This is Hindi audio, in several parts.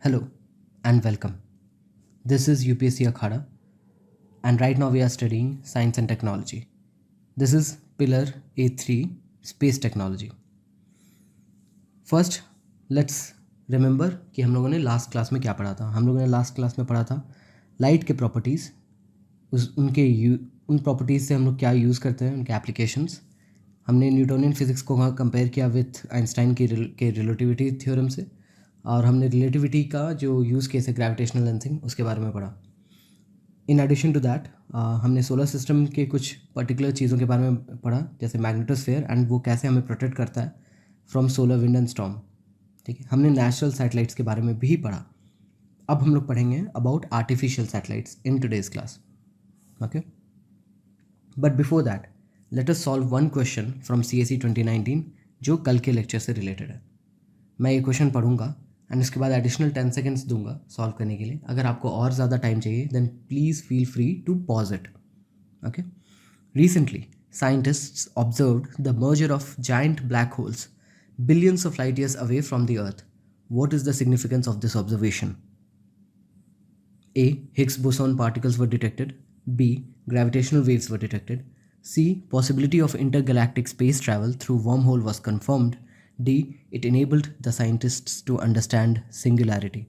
Hello and welcome. This is UPSC Akhada, and right now we are studying Science and Technology. This is Pillar A3 Space Technology. First, let's remember कि हम लोगों ने लास्ट क्लास में क्या पढ़ा था. हम लोगों ने लास्ट क्लास में पढ़ा था लाइट के प्रॉपर्टीज़, उन प्रॉपर्टीज़ से हम लोग क्या यूज़ करते हैं, उनके एप्लीकेशंस. हमने न्यूटोनियन फिज़िक्स को कंपेयर किया विथ आइंस्टाइन के रिलेटिविटी थ्योरम से, और हमने रिलेटिविटी का जो यूज़ केस है ग्रेविटेशनल लेंसिंग उसके बारे में पढ़ा. इन एडिशन टू दैट हमने सोलर सिस्टम के कुछ पर्टिकुलर चीज़ों के बारे में पढ़ा, जैसे मैग्नेटोस्फेयर एंड वो कैसे हमें प्रोटेक्ट करता है from solar wind and storm. ठीक है, हमने नेचुरल सैटेलाइट्स के बारे में भी पढ़ा. अब हम लोग पढ़ेंगे about artificial satellites in today's class. Okay, but before that let us solve one question from CSE 2019 जो कल के लेक्चर से रिलेटेड है. मैं ये क्वेश्चन पढ़ूंगा एंड उसके बाद एडिशनल 10 सेकेंड्स दूंगा सॉल्व करने के लिए. अगर आपको और ज़्यादा टाइम चाहिए then please feel free to pause it. Okay, recently scientists observed the merger of giant black holes billions of light years away from the Earth. What is the significance of this observation? A. Higgs boson particles were detected. B. Gravitational waves were detected. C. Possibility of intergalactic space travel through wormhole was confirmed. D. It enabled the scientists to understand singularity.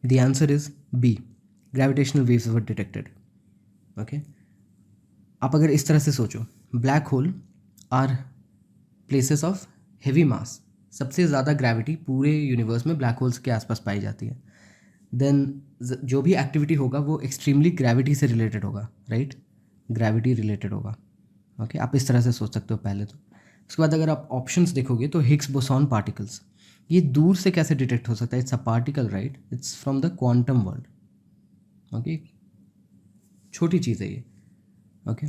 The answer is B. Gravitational waves were detected. Okay. आप अगर इस तरह से सोचो, black hole are places of heavy mass. सबसे ज़्यादा ग्रेविटी पूरे यूनिवर्स में ब्लैक होल्स के आसपास पाई जाती है. देन जो भी एक्टिविटी होगा वो एक्सट्रीमली ग्रेविटी से रिलेटेड होगा, राइट? ग्रेविटी रिलेटेड होगा. ओके, आप इस तरह से सोच सकते हो पहले तो. उसके बाद अगर आप ऑप्शंस देखोगे तो हिग्स बोसॉन पार्टिकल्स, ये दूर से कैसे डिटेक्ट हो सकता है? It's a particle, right? It's from the quantum world. Okay, छोटी चीज़ है ये. Okay,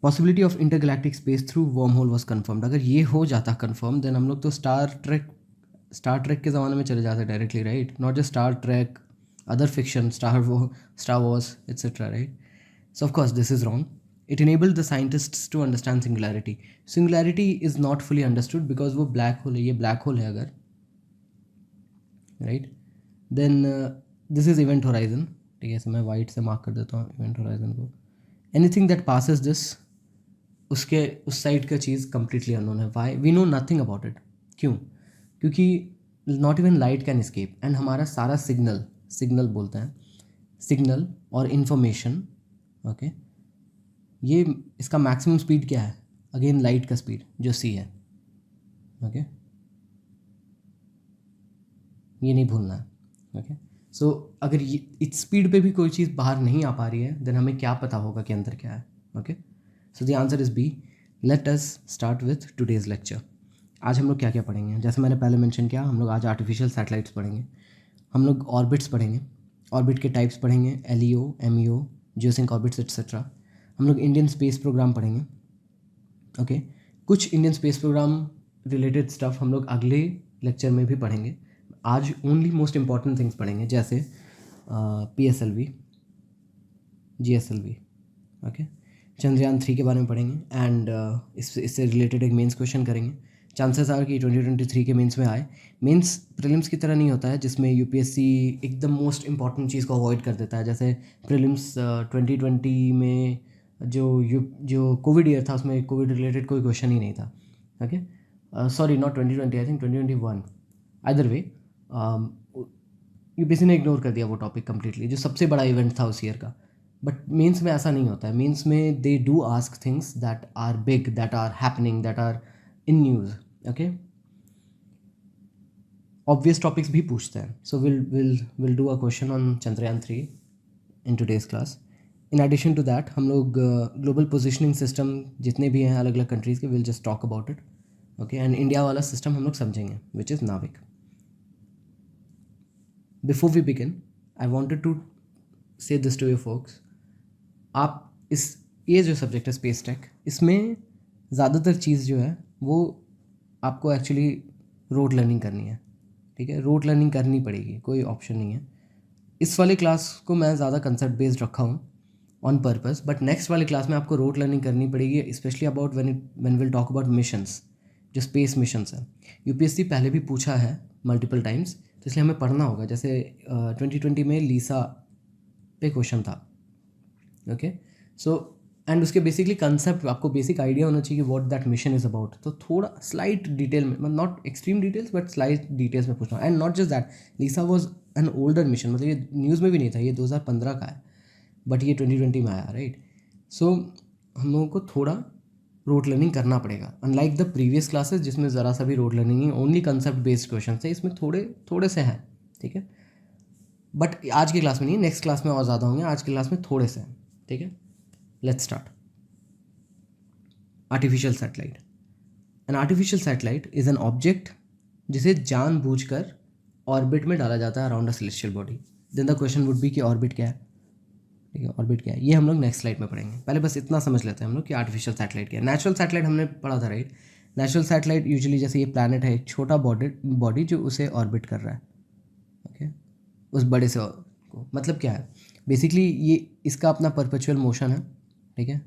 possibility of intergalactic space through worm hole was confirmed. अगर ये हो जाता कन्फर्म देन हम लोग तो स्टार ट्रैक के ज़माने में चले जाते directly, right? Not just Star Trek, other fiction, Star Wars, etc., right? So of course this is wrong. It enabled the scientists to understand singularity. Singularity is not fully understood because वो black hole है, ये black hole है अगर, right? Then this is event horizon. ठीक है, इसे मैं white से mark कर देता हूँ event horizon को. Anything that passes this, उसके उस साइड का चीज़ completely unknown है. Why? We know nothing about it. क्यों? क्योंकि not even light can escape, and हमारा सारा सिग्नल बोलते हैं, सिग्नल और इन्फॉर्मेशन. ओके, ये इसका मैक्सिमम स्पीड क्या है? अगेन लाइट का स्पीड जो c है. ओके, ये नहीं भूलना है. ओके, सो अगर ये इस स्पीड पे भी कोई चीज़ बाहर नहीं आ पा रही है देन हमें क्या पता होगा कि अंदर क्या है? Okay, so the answer is B. Let us start with today's lecture. आज हम लोग क्या क्या पढ़ेंगे? जैसे मैंने पहले मेंशन किया, हम लोग आज आर्टिफिशियल सैटेलाइट्स पढ़ेंगे, हम लोग ऑर्बिट्स पढ़ेंगे, ऑर्बिट के टाइप्स पढ़ेंगे, LEO, MEO, geosync orbits etcetera. हम लोग इंडियन स्पेस प्रोग्राम पढ़ेंगे. ओके, कुछ Indian space programme related stuff हम लोग अगले लेक्चर में भी पढ़ेंगे. आज ओनली मोस्ट इंपॉर्टेंट थिंग्स पढ़ेंगे, जैसे PSLV, GSLV. ओके, चंद्रयान 3 के बारे में पढ़ेंगे एंड इससे रिलेटेड एक मेंस क्वेश्चन करेंगे. चांसेस आर कि 2023 के मेंस में आए. मेंस प्रीलिम्स की तरह नहीं होता है जिसमें UPSC एकदम मोस्ट इंपॉर्टेंट चीज़ को अवॉइड कर देता है. जैसे प्रीलिम्स 2020 में जो कोविड ईयर था उसमें कोविड रिलेटेड कोई क्वेश्चन ही नहीं था. Okay, sorry, not 2020, I think 2021. Either way UPSC ने इग्नोर कर दिया वो टॉपिक कम्प्लीटली, जो सबसे बड़ा इवेंट था उस ईयर का. बट मेंस में ऐसा नहीं होता है. मेंस में they do ask things that are big, that are happening, that are in news. Okay, obvious topics भी पूछते हैं. So will do a question on Chandrayaan 3 in today's class. In addition to that हम लोग ग्लोबल पोजिशनिंग सिस्टम जितने भी हैं अलग अलग कंट्रीज़ के, will just talk about it. Okay, and India वाला सिस्टम हम लोग समझेंगे which is NavIC. Before we begin I wanted to say this to you folks. आप ये जो सब्जेक्ट है स्पेस टेक, इसमें ज़्यादातर चीज़ जो है वो आपको एक्चुअली रोट लर्निंग करनी है. ठीक है, रोट लर्निंग करनी पड़ेगी, कोई ऑप्शन नहीं है. इस वाले क्लास को मैं ज़्यादा कंसेप्ट बेस्ड रखा हूँ ऑन पर्पस, बट नेक्स्ट वाली क्लास में आपको रोट लर्निंग करनी पड़ेगी, specially about when will talk about missions, जो स्पेस मिशंस हैं। यूपीएससी पहले भी पूछा है मल्टीपल टाइम्स, तो इसलिए हमें पढ़ना होगा। जैसे 2020 में लीसा पे क्वेश्चन था, ओके। सो एंड उसके बेसिकली कंसेप्ट, आपको बेसिक आइडिया होना चाहिए कि what that mission is about. तो थोड़ा स्लाइट डिटेल में, मतलब not extreme details but slight details में पूछना। And not just that, LISA was an older mission, मतलब ये न्यूज़ में भी नहीं था, ये 2015 का है, बट ये 2020 में आया, राइट। सो हम लोगों को थोड़ा रोट लर्निंग करना पड़ेगा, अनलाइक द प्रीवियस क्लासेस जिसमें ज़रा सा भी रोट लर्निंग नहीं, ओनली कंसेप्ट बेस्ड क्वेश्चन है, इसमें थोड़े थोड़े से हैं, ठीक है। बट आज की क्लास में नहीं, नेक्स्ट क्लास में और ज़्यादा होंगे, आज की क्लास में थोड़े से हैं, ठीक है। Let's start. Artificial satellite. An artificial satellite is an object जिसे जानबूझकर ऑर्बिट में डाला जाता है around a celestial body. Then the question would be कि ऑर्बिट क्या है, ठीक है, ऑर्बिट क्या है, ये हम लोग नेक्स्ट स्लाइड में पढ़ेंगे। पहले बस इतना समझ लेते हैं हम लोग कि आर्टिफिशियल सैटेलाइट क्या है। नेचुरल सैटेलाइट हमने पढ़ा था, राइट। नेचुरल सैटेलाइट यूजुअली जैसे ये प्लैनेट है, एक छोटा बॉडी जो उसे ऑर्बिट कर रहा है, ओके, उस बड़े से को, मतलब क्या है बेसिकली, ये इसका अपना परपेचुअल मोशन है, ठीक है,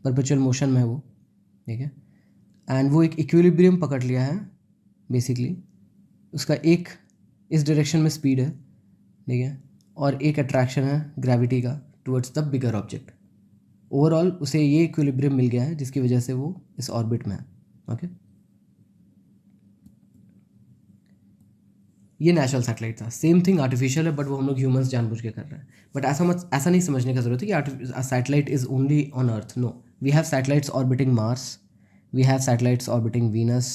परपेचुअल मोशन में है वो, ठीक है। एंड वो एक इक्विलिब्रियम पकड़ लिया है बेसिकली, उसका एक इस डायरेक्शन में स्पीड है, ठीक है, और एक अट्रैक्शन है ग्रेविटी का towards the bigger object. Overall उसे ये इक्विलिब्रियम मिल गया है जिसकी वजह से वो इस ऑर्बिट में है, ओके। ये नेचुरल सैटेलाइट था। सेम थिंग आर्टिफिशियल है, बट वो हम लोग ह्यूमंस जानबूझ के कर रहे हैं। बट ऐसा नहीं समझने का जरूरत है कि satellite is only on Earth. No, we have satellites orbiting Mars, we have satellites orbiting Venus,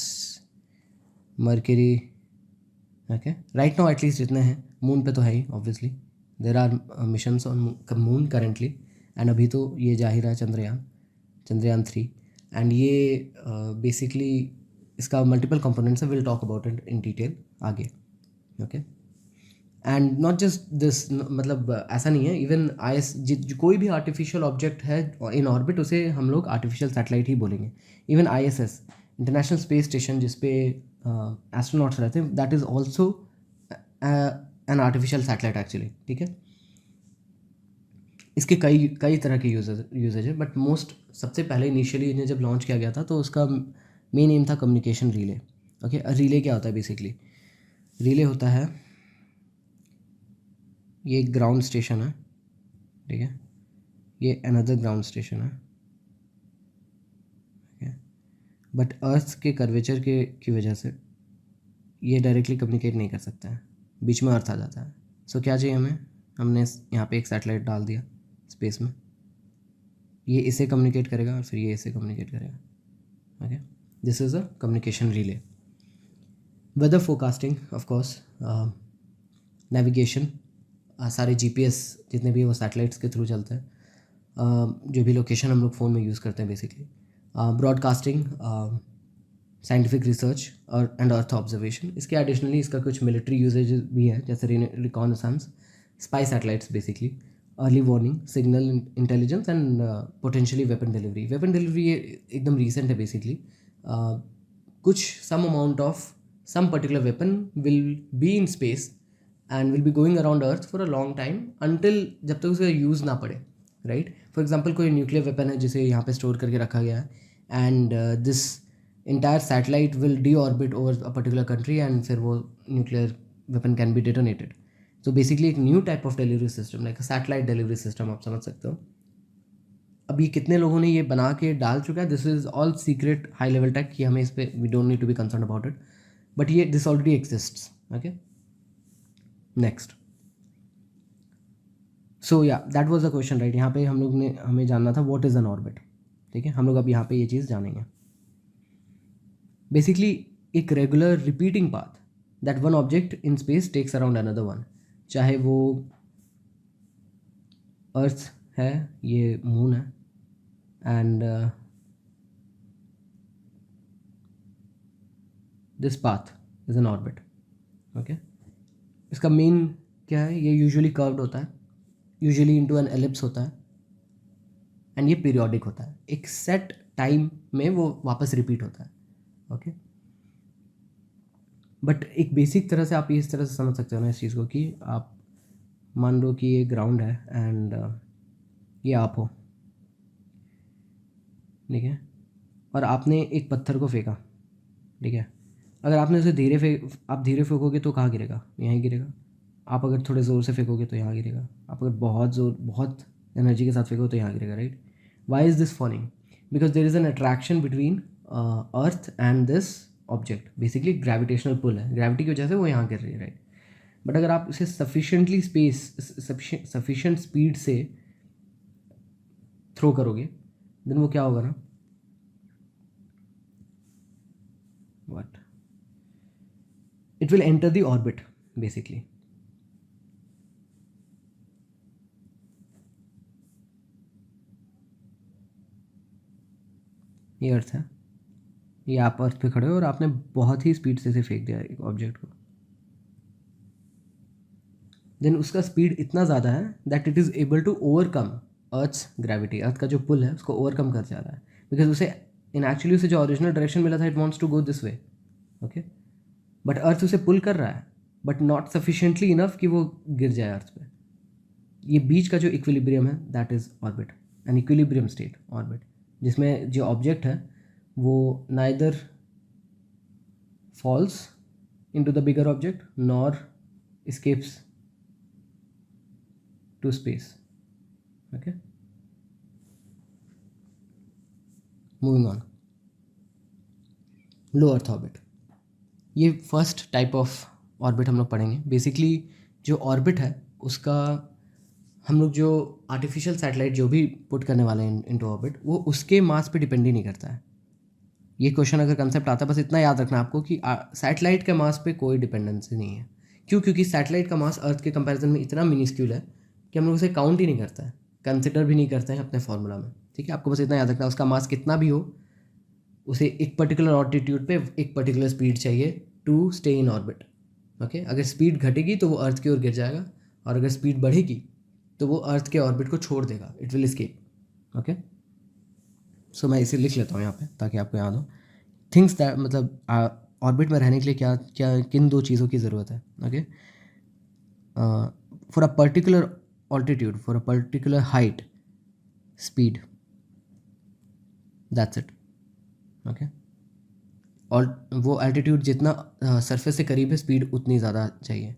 Mercury, okay. Right now at least जितने हैं, मून पे तो है ही obviously, there are missions on moon currently, and अभी तो ये जा ही रहा है चंद्रयान 3, एंड ये बेसिकली इसका मल्टीपल कंपोनेंट्स है, will talk about it in detail आगे, okay. And not just this, मतलब ऐसा नहीं है, इवन कोई भी आर्टिफिशियल ऑब्जेक्ट है इन ऑर्बिट उसे हम लोग आर्टिफिशियल सैटेलाइट ही बोलेंगे। Even ISS, international space station, जिसपे एस्ट्रोनॉट्स रहते हैं, that is also an artificial satellite actually, ठीक है। इसके कई कई तरह के यूजेज है, बट मोस्ट सबसे पहले इनिशियली इन्हें जब लॉन्च किया गया था तो उसका मेन एम था कम्युनिकेशन रिले, ओके। रिले क्या होता है बेसिकली? रिले होता है, ये एक ग्राउंड स्टेशन है, ठीक है, ये अनदर ग्राउंड स्टेशन है, ठीक है, बट अर्थ के कर्वेचर की वजह से ये डायरेक्टली कम्युनिकेट नहीं कर सकता है, बीच में अर्थ आ जाता है। सो क्या चाहिए हमें, हमने यहाँ पे एक सैटेलाइट डाल दिया स्पेस में, ये इसे कम्युनिकेट करेगा और फिर ये इसे कम्युनिकेट करेगा, okay. This is a communication relay. Weather forecasting, of course, navigation, सारे GPS जितने भी वो सैटेलाइट्स के थ्रू चलते हैं, जो भी लोकेशन हम लोग फ़ोन में यूज़ करते हैं बेसिकली, ब्रॉडकास्टिंग, साइंटिफिक रिसर्च और एंड अर्थ ऑब्जर्वेशन। इसके एडिशनली इसका कुछ मिलिट्री यूजेज भी है, जैसे reconnaissance, spy satellites basically, early warning, signal intelligence and potentially weapon delivery. Weapon delivery ये एकदम रिसेंट है बेसिकली, कुछ some amount of some particular weapon will be in space and will be going around earth for a long time until जब तक उसका यूज़ ना पड़े, राइट। फॉर एग्जांपल कोई न्यूक्लियर वेपन है जिसे यहाँ पे स्टोर करके रखा गया है, and this entire satellite will D orbit over a particular country, and फिर वो न्यूक्लियर वेपन कैन बी डिटोनेटेड। तो बेसिकली एक new type of delivery system, like satellite delivery system, आप समझ सकते हो। अभी कितने लोगों ने ये बना के डाल चुका है, this is all secret high level tech, कि हमें इस पर we don't need to be concern about it, but ये this already exists, okay. Next, so yeah that was the question, right. यहाँ पे हम लोग ने हमें जानना था व्हाट इज़ एन ऑर्बिट, ठीक है। हम लोग अब यहाँ पे ये चीज़ जानेंगे। बेसिकली एक regular repeating path that one object in space takes around another one, चाहे वो अर्थ है, ये मून है, and this path is an orbit, okay. इसका मेन क्या है, ये यूजुअली कर्व्ड होता है, यूजुअली इनटू एन एलिप्स होता है, एंड ये पीरियोडिक होता है, एक सेट टाइम में वो वापस रिपीट होता है, ओके। बट एक बेसिक तरह से आप इस तरह से समझ सकते हो ना इस चीज़ को, कि आप मान लो कि ये ग्राउंड है एंड ये आप हो, ठीक है, और आपने एक पत्थर को फेंका, ठीक है। अगर आपने उसे आप धीरे फेंकोगे तो कहाँ गिरेगा? यहीं गिरेगा। आप अगर थोड़े ज़ोर से फेंकोगे तो यहाँ गिरेगा। आप अगर बहुत एनर्जी के साथ फेंको तो यहाँ गिरेगा, right. Why is this falling? Because there is an attraction between earth and this object. Basically gravitational pull है, ग्रेविटी की वजह से वो यहाँ गिर रही है, राइट। बट अगर आप इसे सफिशिएंट स्पीड से थ्रो करोगे देन वो क्या होगा ना, what, it will enter the orbit basically. ये अर्थ है, ये आप अर्थ पे खड़े हो और आपने बहुत ही स्पीड से इसे फेंक दिया एक ऑब्जेक्ट को। देन उसका स्पीड इतना ज़्यादा है that it is able to overcome Earth's gravity. Earth का जो पुल है उसको ओवरकम कर जा रहा है, बिकॉज उसे इन एक्चुअली उसे जो ओरिजिनल डायरेक्शन मिला था, it wants to go this way, okay. But earth उसे पुल कर रहा है, बट नॉट सफिशिएंटली इनफ कि वो गिर जाए अर्थ पे। ये बीच का जो इक्विलिब्रियम है that is orbit, an equilibrium state orbit, जिसमें जो ऑब्जेक्ट है वो neither falls into the bigger object nor escapes to space, okay. Moving on, low earth orbit. ये फर्स्ट टाइप ऑफ ऑर्बिट हम लोग पढ़ेंगे। बेसिकली जो ऑर्बिट है उसका हम लोग जो आर्टिफिशियल सैटेलाइट जो भी पुट करने वाले हैं इनटू ऑर्बिट, वो उसके मास पे डिपेंड ही नहीं करता है। ये क्वेश्चन अगर कंसेप्ट आता है, बस इतना याद रखना आपको कि सैटेलाइट के मास पे कोई डिपेंडेंसी नहीं है। क्यों? क्योंकि सैटेलाइट का मास अर्थ के कंपैरिजन में इतना मिनिस्क्यूल है कि हम लोग उसे काउंट ही नहीं करते हैं, कंसिडर भी नहीं करते हैं अपने फॉर्मूला में, ठीक है। आपको बस इतना याद रखना, उसका मास कितना भी हो, उसे एक पर्टिकुलर ऑल्टीट्यूड पे एक पर्टिकुलर स्पीड चाहिए to stay in orbit, okay. अगर स्पीड घटेगी तो वो अर्थ की ओर गिर जाएगा, और अगर स्पीड बढ़ेगी तो वो अर्थ के ऑर्बिट को छोड़ देगा, इट विल एस्केप, ओके। सो मैं इसे लिख लेता हूँ यहाँ पे ताकि आपको याद हो। थिंग्स दैट मतलब ऑर्बिट में रहने के लिए क्या क्या किन दो चीज़ों की ज़रूरत है, okay. For a particular altitude, for a particular height, speed, that's it, okay. और वो एल्टीट्यूड जितना सरफेस से करीब है, स्पीड उतनी ज़्यादा चाहिए,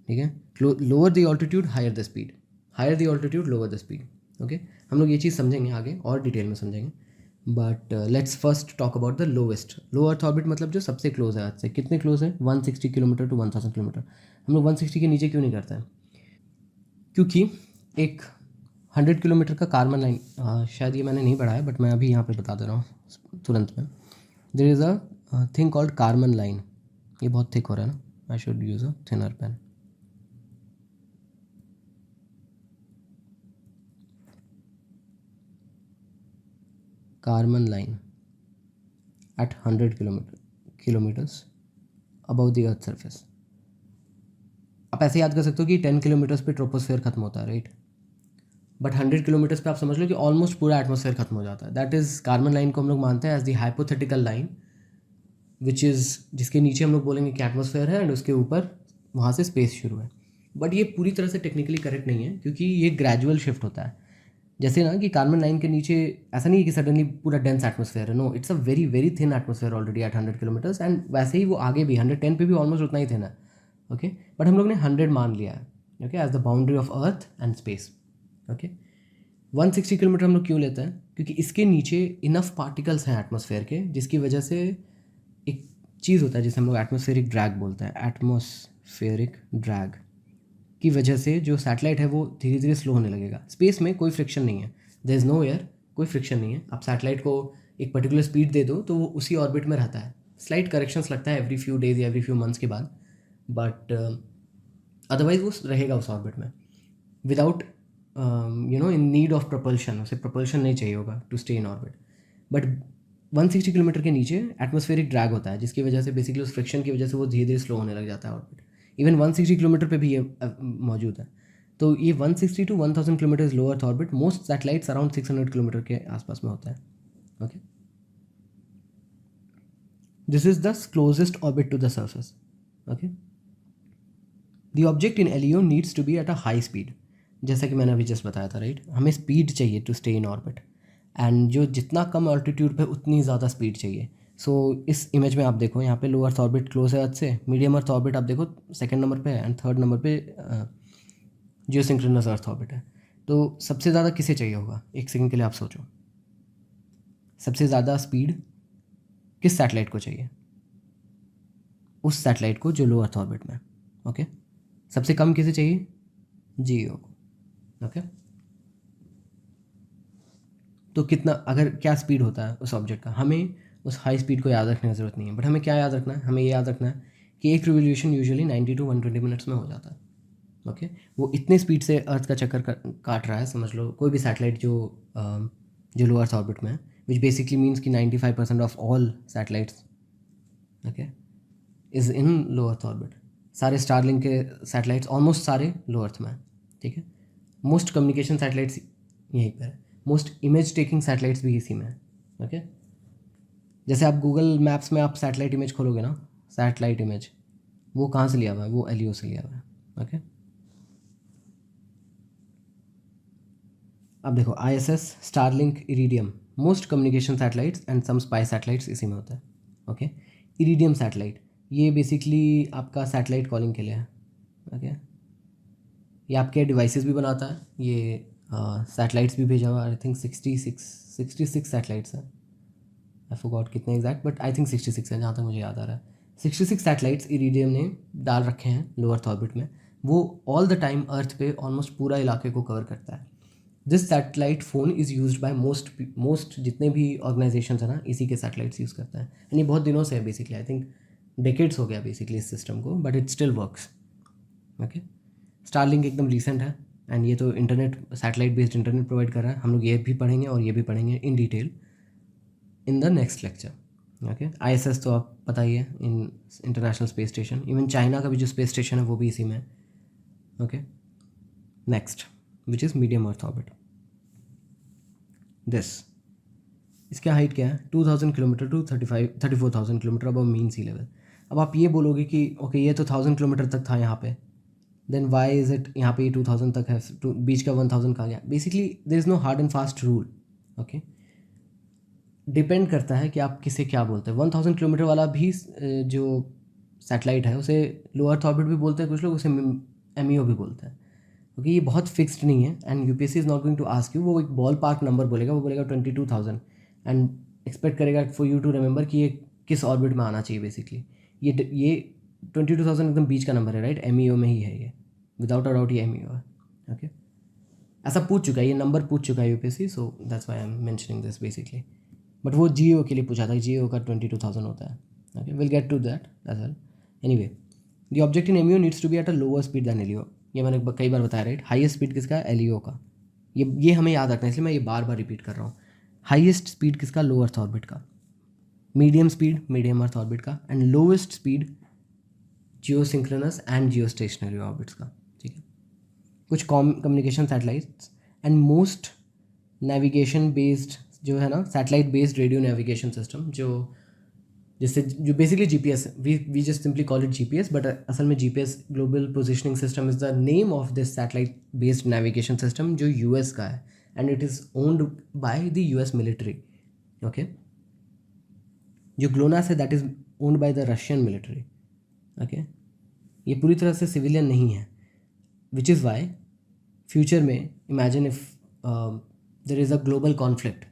ठीक है। Lower the altitude higher the speed, higher the altitude lower the speed, okay. हम लोग ये चीज़ समझेंगे आगे और डिटेल में समझेंगे, but let's first talk about the lowest. Low earth orbit मतलब जो सबसे क्लोज है अर्थ से। कितने क्लोज है? 160 किलोमीटर टू 1000 किलोमीटर। हम लोग 160 के नीचे क्यों नहीं करते हैं? क्योंकि एक 100 किलोमीटर का कार्बन लाइन, शायद ये मैंने नहीं पढ़ा है बट मैं अभी यहाँ पे बता दे रहा हूँ तुरंत में। There is a thing called Karman line. ये बहुत थिक हो रहा है ना, I should use a thinner pen. Karman line at 100 kilometres above the earth surface. आप ऐसे याद कर सकते हो कि 10 किलोमीटर्स पे ट्रोपोस्फेयर खत्म होता है, राइट। बट 100 किलोमीटर्स पे आप समझ लो कि ऑलमोस्ट पूरा एटमॉस्फेयर खत्म हो जाता है। दैट इज़ कार्बन लाइन को हम लोग मानते हैं as the hypothetical line, which is जिसके नीचे हम लोग बोलेंगे कि एटमॉस्फेयर है एंड उसके ऊपर वहाँ से स्पेस शुरू है। बट ये पूरी तरह से टेक्निकली करेक्ट नहीं है, क्योंकि ये ग्रेजुअल शिफ्ट होता है। जैसे ना कि कार्बन लाइन के नीचे ऐसा नहीं है कि सडनली पूरा डेंस एटमॉस्फेयर है, no, it's a very very thin atmosphere already at 100 kilometres, and वैसे ही वो आगे भी 110 पे भी ऑलमोस्ट उतना ही थिन है, ओके। बट हम लोग ने 100 मान लिया है, okay, as the boundary of earth and space, okay. 160 kilometre हम लोग क्यों लेते हैं? क्योंकि इसके नीचे इनफ पार्टिकल्स हैं एटमॉस्फेयर के, जिसकी वजह से एक चीज़ होता है जिसे हम लोग एटमॉस्फेरिक ड्रैग बोलते हैं। एटमॉस्फेरिक ड्रैग की वजह से जो सैटेलाइट है वो धीरे धीरे स्लो होने लगेगा। स्पेस में कोई फ्रिक्शन नहीं है, देयर इज़ नो एयर, कोई फ्रिक्शन नहीं है। आप सैटेलाइट को एक पर्टिकुलर स्पीड दे दो तो वो उसी ऑर्बिट में रहता है। स्लाइट करेक्शंस लगता है एवरी फ्यू डेज या एवरी फ्यू मंथ्स के बाद, बट अदरवाइज वो रहेगा उस ऑर्बिट में without in need of propulsion. उसे प्रपल्शन नहीं चाहिए होगा to stay in orbit. But 160 kilometre के नीचे एटमॉस्फेरिक ड्रैग होता है, जिसकी वजह से बेसिकली उस फ्रिक्शन की वजह से वो धीरे धीरे स्लो होने लग जाता है ऑर्बिट। इवन 160 किलोमीटर पे भी ये मौजूद है। तो ये 160 to 1000 kilometre low earth orbit, most satellites around 600 kilometre के आसपास में होता है, okay. This is the closest orbit to the surface, okay. The object in LEO needs to be at a high speed, जैसा कि मैंने अभी जस्ट बताया था, राइट। हमें स्पीड चाहिए to stay in orbit, and जो जितना कम ऑल्टीट्यूड पे उतनी ज़्यादा स्पीड चाहिए। सो इस इमेज में आप देखो, यहाँ पे लो अर्थ ऑर्बिट क्लोज है अर्थ से, मीडियम अर्थ ऑर्बिट आप देखो सेकंड नंबर पे है, एंड थर्ड नंबर पे जियोसिंक्रोनस अर्थ ऑर्बिट है। तो सबसे ज़्यादा किसे चाहिए होगा, एक सेकंड के लिए आप सोचो, सबसे ज़्यादा स्पीड किस सैटेलाइट को चाहिए? उस सैटेलाइट को जो लो अर्थ ऑर्बिट में, ओके। सबसे कम किसे चाहिए? जियो को, ओके। तो कितना, अगर क्या स्पीड होता है उस ऑब्जेक्ट का, हमें उस हाई स्पीड को याद रखने की ज़रूरत नहीं है, बट हमें क्या याद रखना है, हमें ये याद रखना है कि एक रिवोल्यूशन यूजुअली 90 to 120 मिनट्स में हो जाता है, ओके। वो इतने स्पीड से अर्थ का चक्कर काट रहा है, समझ लो कोई भी सैटेलाइट जो लो अर्थ ऑर्बिट में है, विच बेसिकली मीन्स कि 95% of all satellites, okay, is in low earth orbit. सारे स्टारलिंक के सैटेलाइट्स ऑलमोस्ट सारे लो अर्थ में है, ठीक है। मोस्ट कम्युनिकेशन सैटेलाइट्स यहीं पर है, मोस्ट इमेज टेकिंग सैटेलाइट्स भी इसी में है, ओके। जैसे आप गूगल मैप्स में आप सैटेलाइट इमेज खोलोगे ना, सैटेलाइट इमेज वो कहाँ से लिया हुआ है? वो एलियो से लिया हुआ है, ओके। अब देखो ISS, Starlink, Iridium, most communication satellites and some spy satellites इसी में होता है, ओके। इरिडियम सैटेलाइट ये बेसिकली आपका सैटेलाइट कॉलिंग के लिए है, ओके। ये आपके डिवाइसेस भी बनाता है, ये सैटेलाइट्स भी भेजा हुआ, आई थिंक 66 सैटेलाइट्स हैं, आई फॉरगॉट कितने एग्जैक्ट, बट आई थिंक 66 है जहाँ तक मुझे याद आ रहा है। 66 सैटेलाइट्स इरिडियम ने डाल रखे हैं लो अर्थ ऑर्बिट में, वो ऑल द टाइम अर्थ पे ऑलमोस्ट पूरा इलाके को कवर करता है। This satellite phone is used by most जितने भी ऑर्गेनाइजेशन है ना, इसी के सैटेलाइट्स यूज़ करते हैं, यानी बहुत दिनों से है बेसिकली, आई थिंक डेकेड्स हो गया बेसिकली इस सिस्टम को, but it still works, okay. Starlink एकदम रिसेंट है, एंड ये तो internet, satellite based internet provide कर रहा है। हम लोग ये भी पढ़ेंगे और ये भी पढ़ेंगे in detail in the next lecture, okay. ISS तो आप पता ही है, in international space station, even China का भी जो स्पेस स्टेशन है वो भी इसी में है, okay. Next which is medium earth orbit, this, इसकी हाइट क्या है? 2000 kilometre to 34,000 kilometre above mean sea level. अब आप ये बोलोगे कि ओके ये तो 1000 किलोमीटर तक था यहाँ पे, देन वाई इज़ इट यहाँ पे 2000 तक है, बीच का 1000 कहाँ गया? Basically there is no hard and fast rule, okay. Depend करता है कि आप किसे क्या बोलते हैं। 1000 किलोमीटर वाला भी जो सैटेलाइट है उसे लो अर्थ ऑर्बिट भी बोलते हैं, कुछ लोग उसे MEO भी बोलते हैं, क्योंकि ये बहुत फिक्स्ड नहीं है, and UPSC is not going to ask you, वो एक बॉल पार्क नंबर बोलेगा, वो बोलेगा 22,000, एंड एक्सपेक्ट करेगा फॉर यू टू रिमेंबर कि ये किस ऑर्बिट में आना चाहिए बेसिकली। ये 22,000 एकदम बीच का नंबर है, राइट, MEO में ही है ये, विदाउट अ डाउट ये MEO है, ओके। ऐसा पूछ चुका है, ये नंबर पूछ चुका है UPSC, so that's why I am mentioning this basically. But वो GEO के लिए पूछा था, GEO का 22,000 होता है, okay. Will get to that as well. Anyway, the object in MEO needs to be at a lower speed than LEO, ये मैंने कई बार बताया, राइट। हाईएस्ट स्पीड किसका है? LEO का। ये हमें याद रखना है, इसलिए मैं ये बार बार रिपीट कर रहा हूँ। हाईएस्ट स्पीड किसका? लो अर्थ ऑर्बिट का। मीडियम स्पीड मीडियम अर्थ ऑर्बिट का, and lowest speed geosynchronous and geostationary orbits का, ठीक है। कुछ communication satellites and most navigation based जो है ना, satellite based radio navigation system, जो basically GPS, we just simply call it GPS, but असल में GPS global positioning system is the name of this satellite based navigation system, जो US का है, and it is owned by the US military, okay. जो ग्लोनास है that is owned by the Russian military, okay. ये पूरी तरह से सिविलियन नहीं है, विच इज़ वाई फ्यूचर में imagine if there is a global conflict,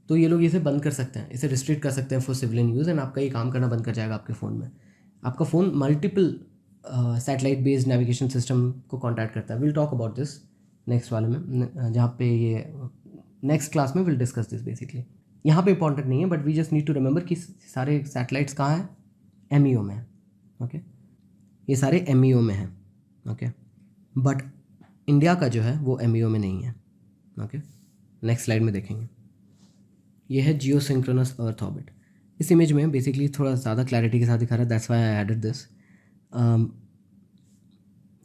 तो ये लोग इसे बंद कर सकते हैं, इसे रिस्ट्रिक्ट कर सकते हैं फॉर सिविलियन यूज़, एंड आपका ये काम करना बंद कर जाएगा आपके फ़ोन में। आपका phone multiple satellite based navigation system को कॉन्टैक्ट करता है। Will talk about this next वाले में, जहाँ पे ये नेक्स्ट क्लास में विल डिस्कस दिस बेसिकली। यहाँ पे इंपॉर्टेंट नहीं है, but we just need to remember कि सारे सैटेलाइट्स कहाँ हैं? MEO में है, ओके। ये सारे MEO में हैं, ओके। बट इंडिया का जो है वो MEO में नहीं है, ओके। नेक्स्ट स्लाइड में देखेंगे। ये है जियोसिंक्रोनस अर्थ ऑर्बिट। इस इमेज में बेसिकली थोड़ा ज़्यादा क्लैरिटी के साथ दिखा रहा है, that's why I added this,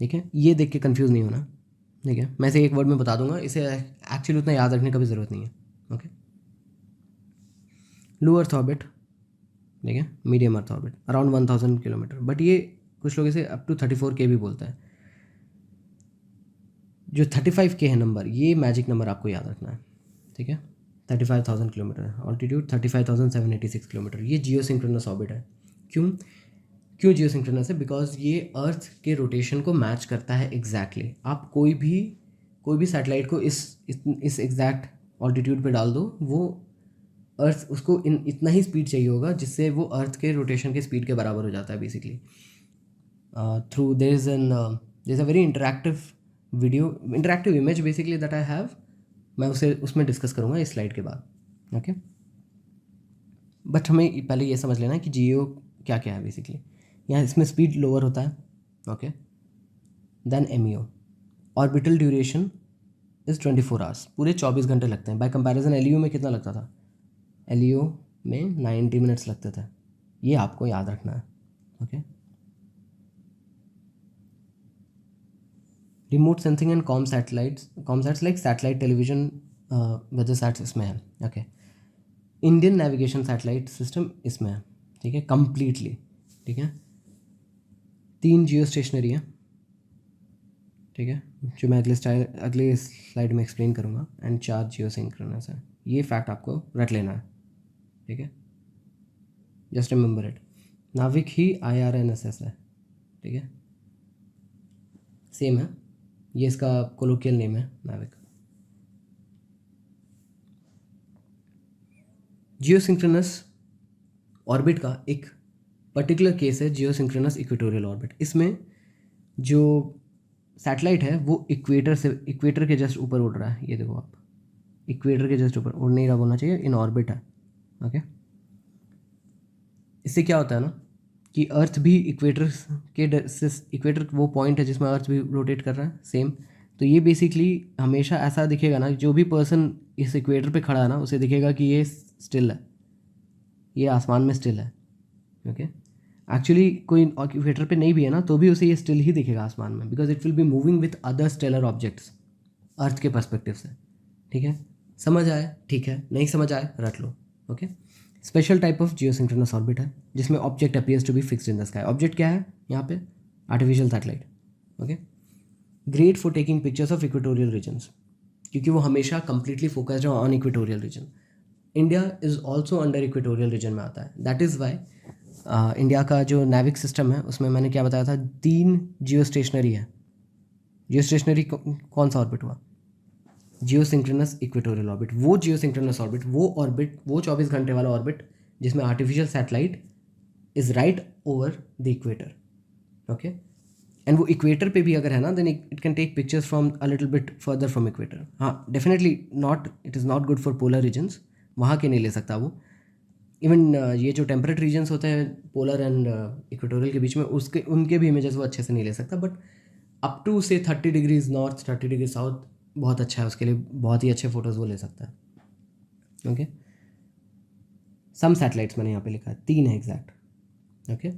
ठीक है। ये देख के कंफ्यूज नहीं होना, ठीक है। मैं इसे एक वर्ड में बता दूंगा, इसे एक्चुअली उतना याद रखने का भी ज़रूरत नहीं है, ओके। लो अर्थ ऑर्बिट, ठीक है, medium earth orbit around 1000 kilometre, but ये कुछ लोग इसे अप टू 34K भी बोलते हैं। जो 35K है नंबर, ये मैजिक नंबर आपको याद रखना है, ठीक है। 35,000 किलोमीटर ऑल्टीट्यूड, 35,786 किलोमीटर, ये जियो सिंक्रोनस ऑर्बिट है। क्यों जियो सिंक्रोनस है? बिकॉज ये अर्थ के रोटेशन को मैच करता है एग्जैक्टली। आप कोई भी सैटेलाइट को इस एग्जैक्ट ऑल्टीट्यूड पे डाल दो, वो अर्थ उसको इतना ही स्पीड चाहिए होगा जिससे वो अर्थ के रोटेशन के स्पीड के बराबर हो जाता है basically. Through their is a very interactive image basically that I have, मैं उसमें डिस्कस करूँगा इस स्लाइड के बाद, ओके। बट हमें पहले ये समझ लेना है कि जियो क्या क्या है बेसिकली। यहाँ इसमें स्पीड लोअर होता है, okay, then MEO, orbital duration is 24 hours, पूरे 24 घंटे लगते हैं। बाय कंपैरिजन एलईओ में कितना लगता था? एलईओ में 90 मिनट्स लगते थे, ये आपको याद रखना है, okay. Remote sensing and com satellites like satellite television weather sats इसमें है, okay. Indian navigation satellite system इसमें है, ठीक है, कंप्लीटली, ठीक है। 3 जियो स्टेशनरी है, ठीक है, जो मैं अगले स्लाइड में एक्सप्लेन करूँगा, एंड 4 जियो सिंक्रोनस है। ये फैक्ट आपको रट लेना है, ठीक है, जस्ट रिमेंबर इट। नाविक ही IRNSS है, ठीक है, सेम है, ये इसका कोलोकियल नेम है नाविक। जियो सिंक्रोनस ऑर्बिट का एक पर्टिकुलर केस है जियोसिंक्रोनस इक्वेटोरियल ऑर्बिट। इसमें जो सैटेलाइट है वो इक्वेटर के जस्ट ऊपर उड़ रहा है, ये देखो आप, इक्वेटर के जस्ट ऊपर उड़ नहीं रहा बोलना चाहिए, इन ऑर्बिट है, ओके। इससे क्या होता है ना कि अर्थ भी इक्वेटर वो पॉइंट है जिसमें अर्थ भी रोटेट कर रहा है सेम। तो ये बेसिकली हमेशा ऐसा दिखेगा ना, जो भी पर्सन इस इक्वेटर पे खड़ा है ना उसे दिखेगा कि ये स्टिल है, ये आसमान में स्टिल है, ओके। एक्चुअली कोई इक्वेटर पे नहीं भी है ना तो भी उसे ये स्टिल ही दिखेगा आसमान में, because it will be moving with other stellar objects Earth के पर्सपेक्टिव से, ठीक है। समझ आए? ठीक है, नहीं समझ आए रट लो, okay. Special type of geosynchronous orbit है जिसमें object appears to be fixed in the sky. Object क्या है यहाँ पे? Artificial satellite, okay. Great for taking pictures of equatorial regions, क्योंकि वो हमेशा कंप्लीटली फोकस्ड है on equatorial region. India is also under equatorial region में आता है, दैट इज़ वाई इंडिया का जो नेविक सिस्टम है उसमें मैंने क्या बताया था, 3 जियो स्टेशनरी है। जियो स्टेशनरी कौन सा ऑर्बिट हुआ? जियो सिंक्रोनस इक्वेटोरियल ऑर्बिट। वो जियो सिंक्रोनस ऑर्बिट, वो 24 घंटे वाला ऑर्बिट जिसमें artificial satellite is right over the equator, okay. And वो इक्वेटर पे भी अगर है ना, then it can take pictures from a little bit further from equator. हाँ, definitely not, it is not good for polar regions, वहाँ के नहीं ले सकता वो। इवन ये जो टेम्परेट रीजन्स होते हैं पोलर एंड इक्वेटोरियल के बीच में, उनके भी इमेजेस वो अच्छे से नहीं ले सकता। बट अप टू से 30 डिग्रीज नॉर्थ 30 डिग्री साउथ बहुत अच्छा है, उसके लिए बहुत ही अच्छे फोटोज़ वो ले सकता है, ओके। सम सैटेलाइट्स मैंने यहाँ पे लिखा है, 3 है एग्जैक्ट, ओके।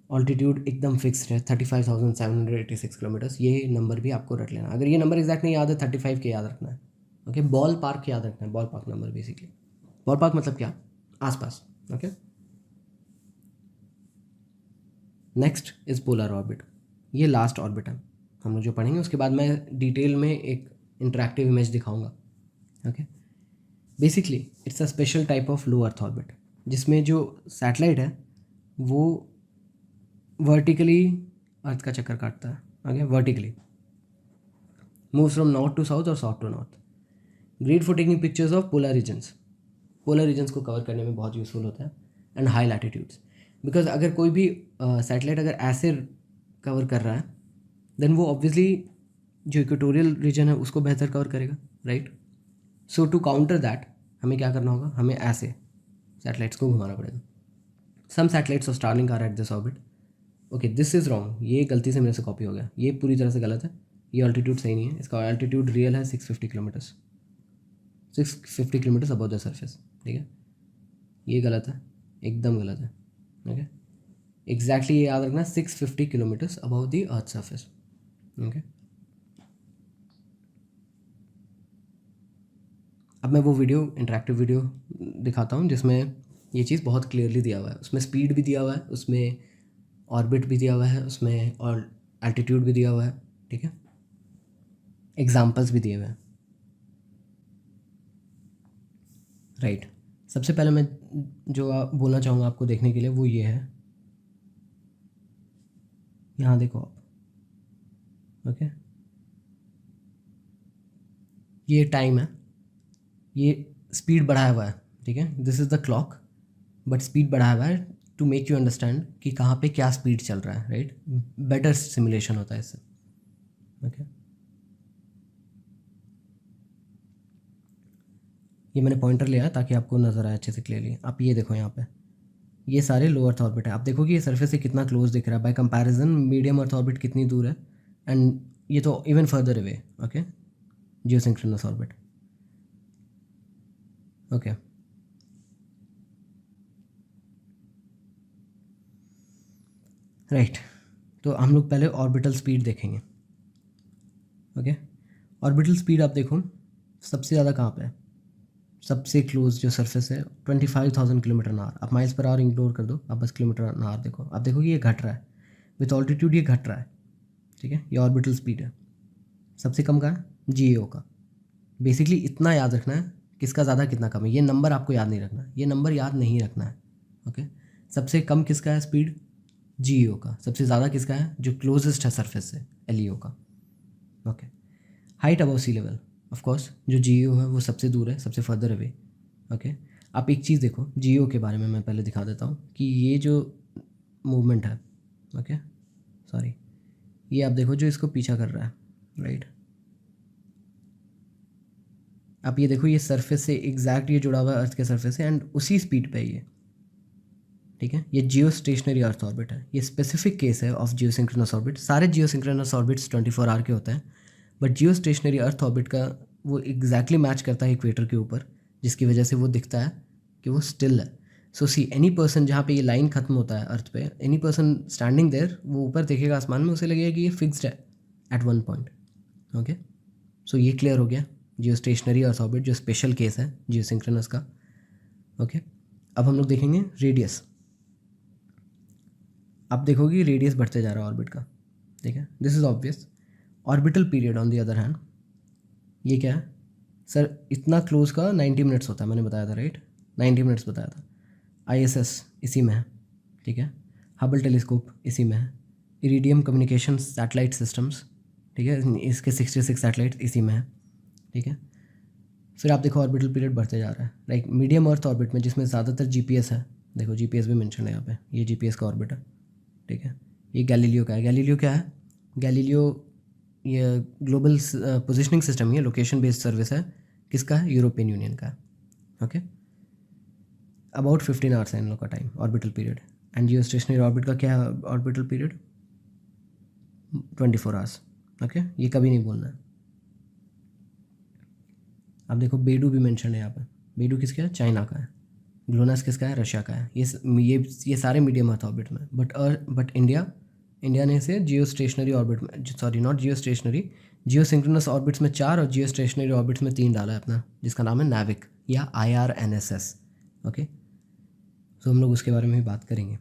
ऑल्टीट्यूड एकदम फिक्स्ड है 35,786 किलोमीटर्स, ये नंबर भी आपको रट लेना। अगर ये नंबर एग्जैक्ट नहीं याद है 35 के याद रखना है, ओके। बॉल पार्क याद रखना है, ball park number basically. Ball park मतलब क्या? आसपास, okay. Next is polar orbit, ये लास्ट ऑर्बिट है हम लोग जो पढ़ेंगे, उसके बाद मैं डिटेल में एक इंटरैक्टिव इमेज दिखाऊंगा, okay. Basically it's a special type of low earth orbit जिसमें जो सैटेलाइट है वो वर्टिकली अर्थ का चक्कर काटता है, okay, vertically moves from north to south और south to north. Great for taking pictures of polar regions को कवर करने में बहुत यूज़फुल होता है, एंड हाई लैटिट्यूड्स। बिकॉज अगर कोई भी सैटेलाइट अगर ऐसे कवर कर रहा है देन वो ऑब्वियसली जो इक्वेटोरियल रीजन है उसको बेहतर कवर करेगा, right. So to counter that हमें क्या करना होगा, हमें ऐसे सैटेलाइट्स को घुमाना पड़ेगा। Some satellites of Starlink are at this orbit, okay. This is wrong, ये गलती से मेरे से कॉपी हो गया, ये पूरी तरह से गलत है, ये ऑल्टीट्यूड सही नहीं है। इसका ऑल्टीट्यूड रियल है 650 kilometres, 650 kilometres above the surface, ठीक है। ये गलत है, एकदम गलत है, ओके। एग्जैक्टली ये याद रखना, 650 kilometres above the earth surface, okay. अब मैं वो इंटरेक्टिव वीडियो दिखाता हूँ जिसमें ये चीज़ बहुत क्लियरली दिया हुआ है। उसमें स्पीड भी दिया हुआ है, उसमें ऑर्बिट भी दिया हुआ है, उसमें और एल्टीट्यूड भी दिया हुआ है, ठीक है। एग्जाम्पल्स भी दिए हुए हैं, राइट। सबसे पहले मैं जो बोलना चाहूँगा आपको देखने के लिए वो ये है, यहाँ देखो आप, ओके, ये टाइम है, ये स्पीड बढ़ाया हुआ है, ठीक है, this is the clock, but speed बढ़ाया हुआ है टू मेक यू अंडरस्टैंड कि कहाँ पे क्या स्पीड चल रहा है, राइट। बेटर सिमुलेशन होता है इससे, ओके। ये मैंने पॉइंटर लिया है ताकि आपको नज़र आए अच्छे से क्लियरली। आप ये देखो यहाँ पे ये सारे लो अर्थ ऑर्बिट है, आप देखो कि ये सरफेस से कितना क्लोज दिख रहा है bye comparison medium earth orbit कितनी दूर है, एंड ये तो even further away, okay, geosynchronous orbit, okay. Right, तो हम लोग पहले ऑर्बिटल स्पीड देखेंगे, ओके। ऑर्बिटल स्पीड आप देखो सबसे ज़्यादा कहाँ पे है, सबसे क्लोज जो सरफेस है 25,000 किलोमीटर an hour। आप माइल्स पर आवर इग्नोर कर दो, आप बस किलोमीटर an hour देखो, आप देखो कि ये घट रहा है विथ ऑल्टीट्यूड, ये घट रहा है, ठीक है, ये ऑर्बिटल स्पीड है। सबसे कम का है GAO का। बेसिकली इतना याद रखना है किसका ज़्यादा कितना कम है, ये नंबर आपको याद नहीं रखना, ये नंबर याद नहीं रखना है, ओके। सबसे कम किसका है स्पीड, GAO का। सबसे ज़्यादा किसका है, जो क्लोजेस्ट है सरफेस से, LEO का, okay. Height above sea level, of course जो GAO है वो सबसे दूर है, सबसे फर्दर अवे, ओके। आप एक चीज़ देखो GAO के बारे में मैं पहले दिखा देता हूँ कि ये जो मूवमेंट है, ओके, सॉरी, ये आप देखो जो इसको पीछा कर रहा है, राइट। आप ये देखो ये सरफेस से एग्जैक्ट ये जुड़ा हुआ है अर्थ के सरफेस से, एंड उसी स्पीड पे ये, ठीक है। ये जियो स्टेशनरी अर्थ ऑर्बिट है, ये स्पेसिफिक केस है ऑफ जियो सिंक्रोनस ऑर्बिट। सारे जियो सिंक्रोनस ऑर्बिट्स 24 आवर के होते हैं, but Jio stationery earth orbit का वो एग्जैक्टली मैच करता है इक्वेटर के ऊपर, जिसकी वजह से वो दिखता है कि वो स्टिल है। सो सी एनी पर्सन, जहाँ पे ये लाइन खत्म होता है अर्थ पे, एनी पर्सन स्टैंडिंग देयर, वो ऊपर देखेगा आसमान में, उसे लगेगा कि ये फिक्स्ड है एट वन पॉइंट, ओके। सो ये क्लियर हो गया जियो स्टेशनरी अर्थ ऑर्बिट, जो स्पेशल केस है जियो सिंक्रोनस का, ओके। अब हम लोग देखेंगे रेडियस। आप देखोगे रेडियस बढ़ते जा रहा है ऑर्बिट का, ठीक है, this is obvious. Orbital period on the other hand, ये क्या है सर, इतना क्लोज का 90 मिनट्स होता है, मैंने बताया था, राइट, 90 मिनट्स बताया था। ISS इसी में है, ठीक है, हबल टेलीस्कोप इसी में है, इरिडियम कम्युनिकेशन सैटेलाइट सिस्टम्स, ठीक है, इसके 66 सैटेलाइट्स इसी में है, ठीक है। फिर आप देखो ऑर्बिटल पीरियड बढ़ते जा रहा है, लाइक मीडियम अर्थ ऑर्बिट में जिसमें ज़्यादातर GPS है, देखो GPS भी मेंशन है यहाँ पे, ये GPS का ऑर्बिट है, ठीक है। ये गैलीलियो का है, गैलीलियो क्या है, गैलीलियो ये ग्लोबल पोजिशनिंग सिस्टम, ये लोकेशन बेस्ड सर्विस है, किसका है, यूरोपियन यूनियन का, ओके। अबाउट 15 आवर्स है इन लोग का time orbital period, and Jio stationery orbit का क्या है ऑर्बिटल पीरियड, 24 आवर्स, ओके। ये कभी नहीं बोलना है। अब देखो बेडू भी मेंशन है यहाँ पे, बेडू किसका है, चाइना का है। ग्लोनास किसका है, रशिया का है। ये सारे मीडियम अर्थ ऑर्बिट में, बट इंडिया ने इसे जियो स्टेशनरी ऑर्बिट में, sorry not Jio stationery, Jio synchronous orbits में 4 और जियो स्टेशनरी ऑर्बिट्स में 3 डाला है अपना, जिसका नाम है नाविक या IRNSS, ओके। तो हम लोग उसके बारे में भी बात करेंगे।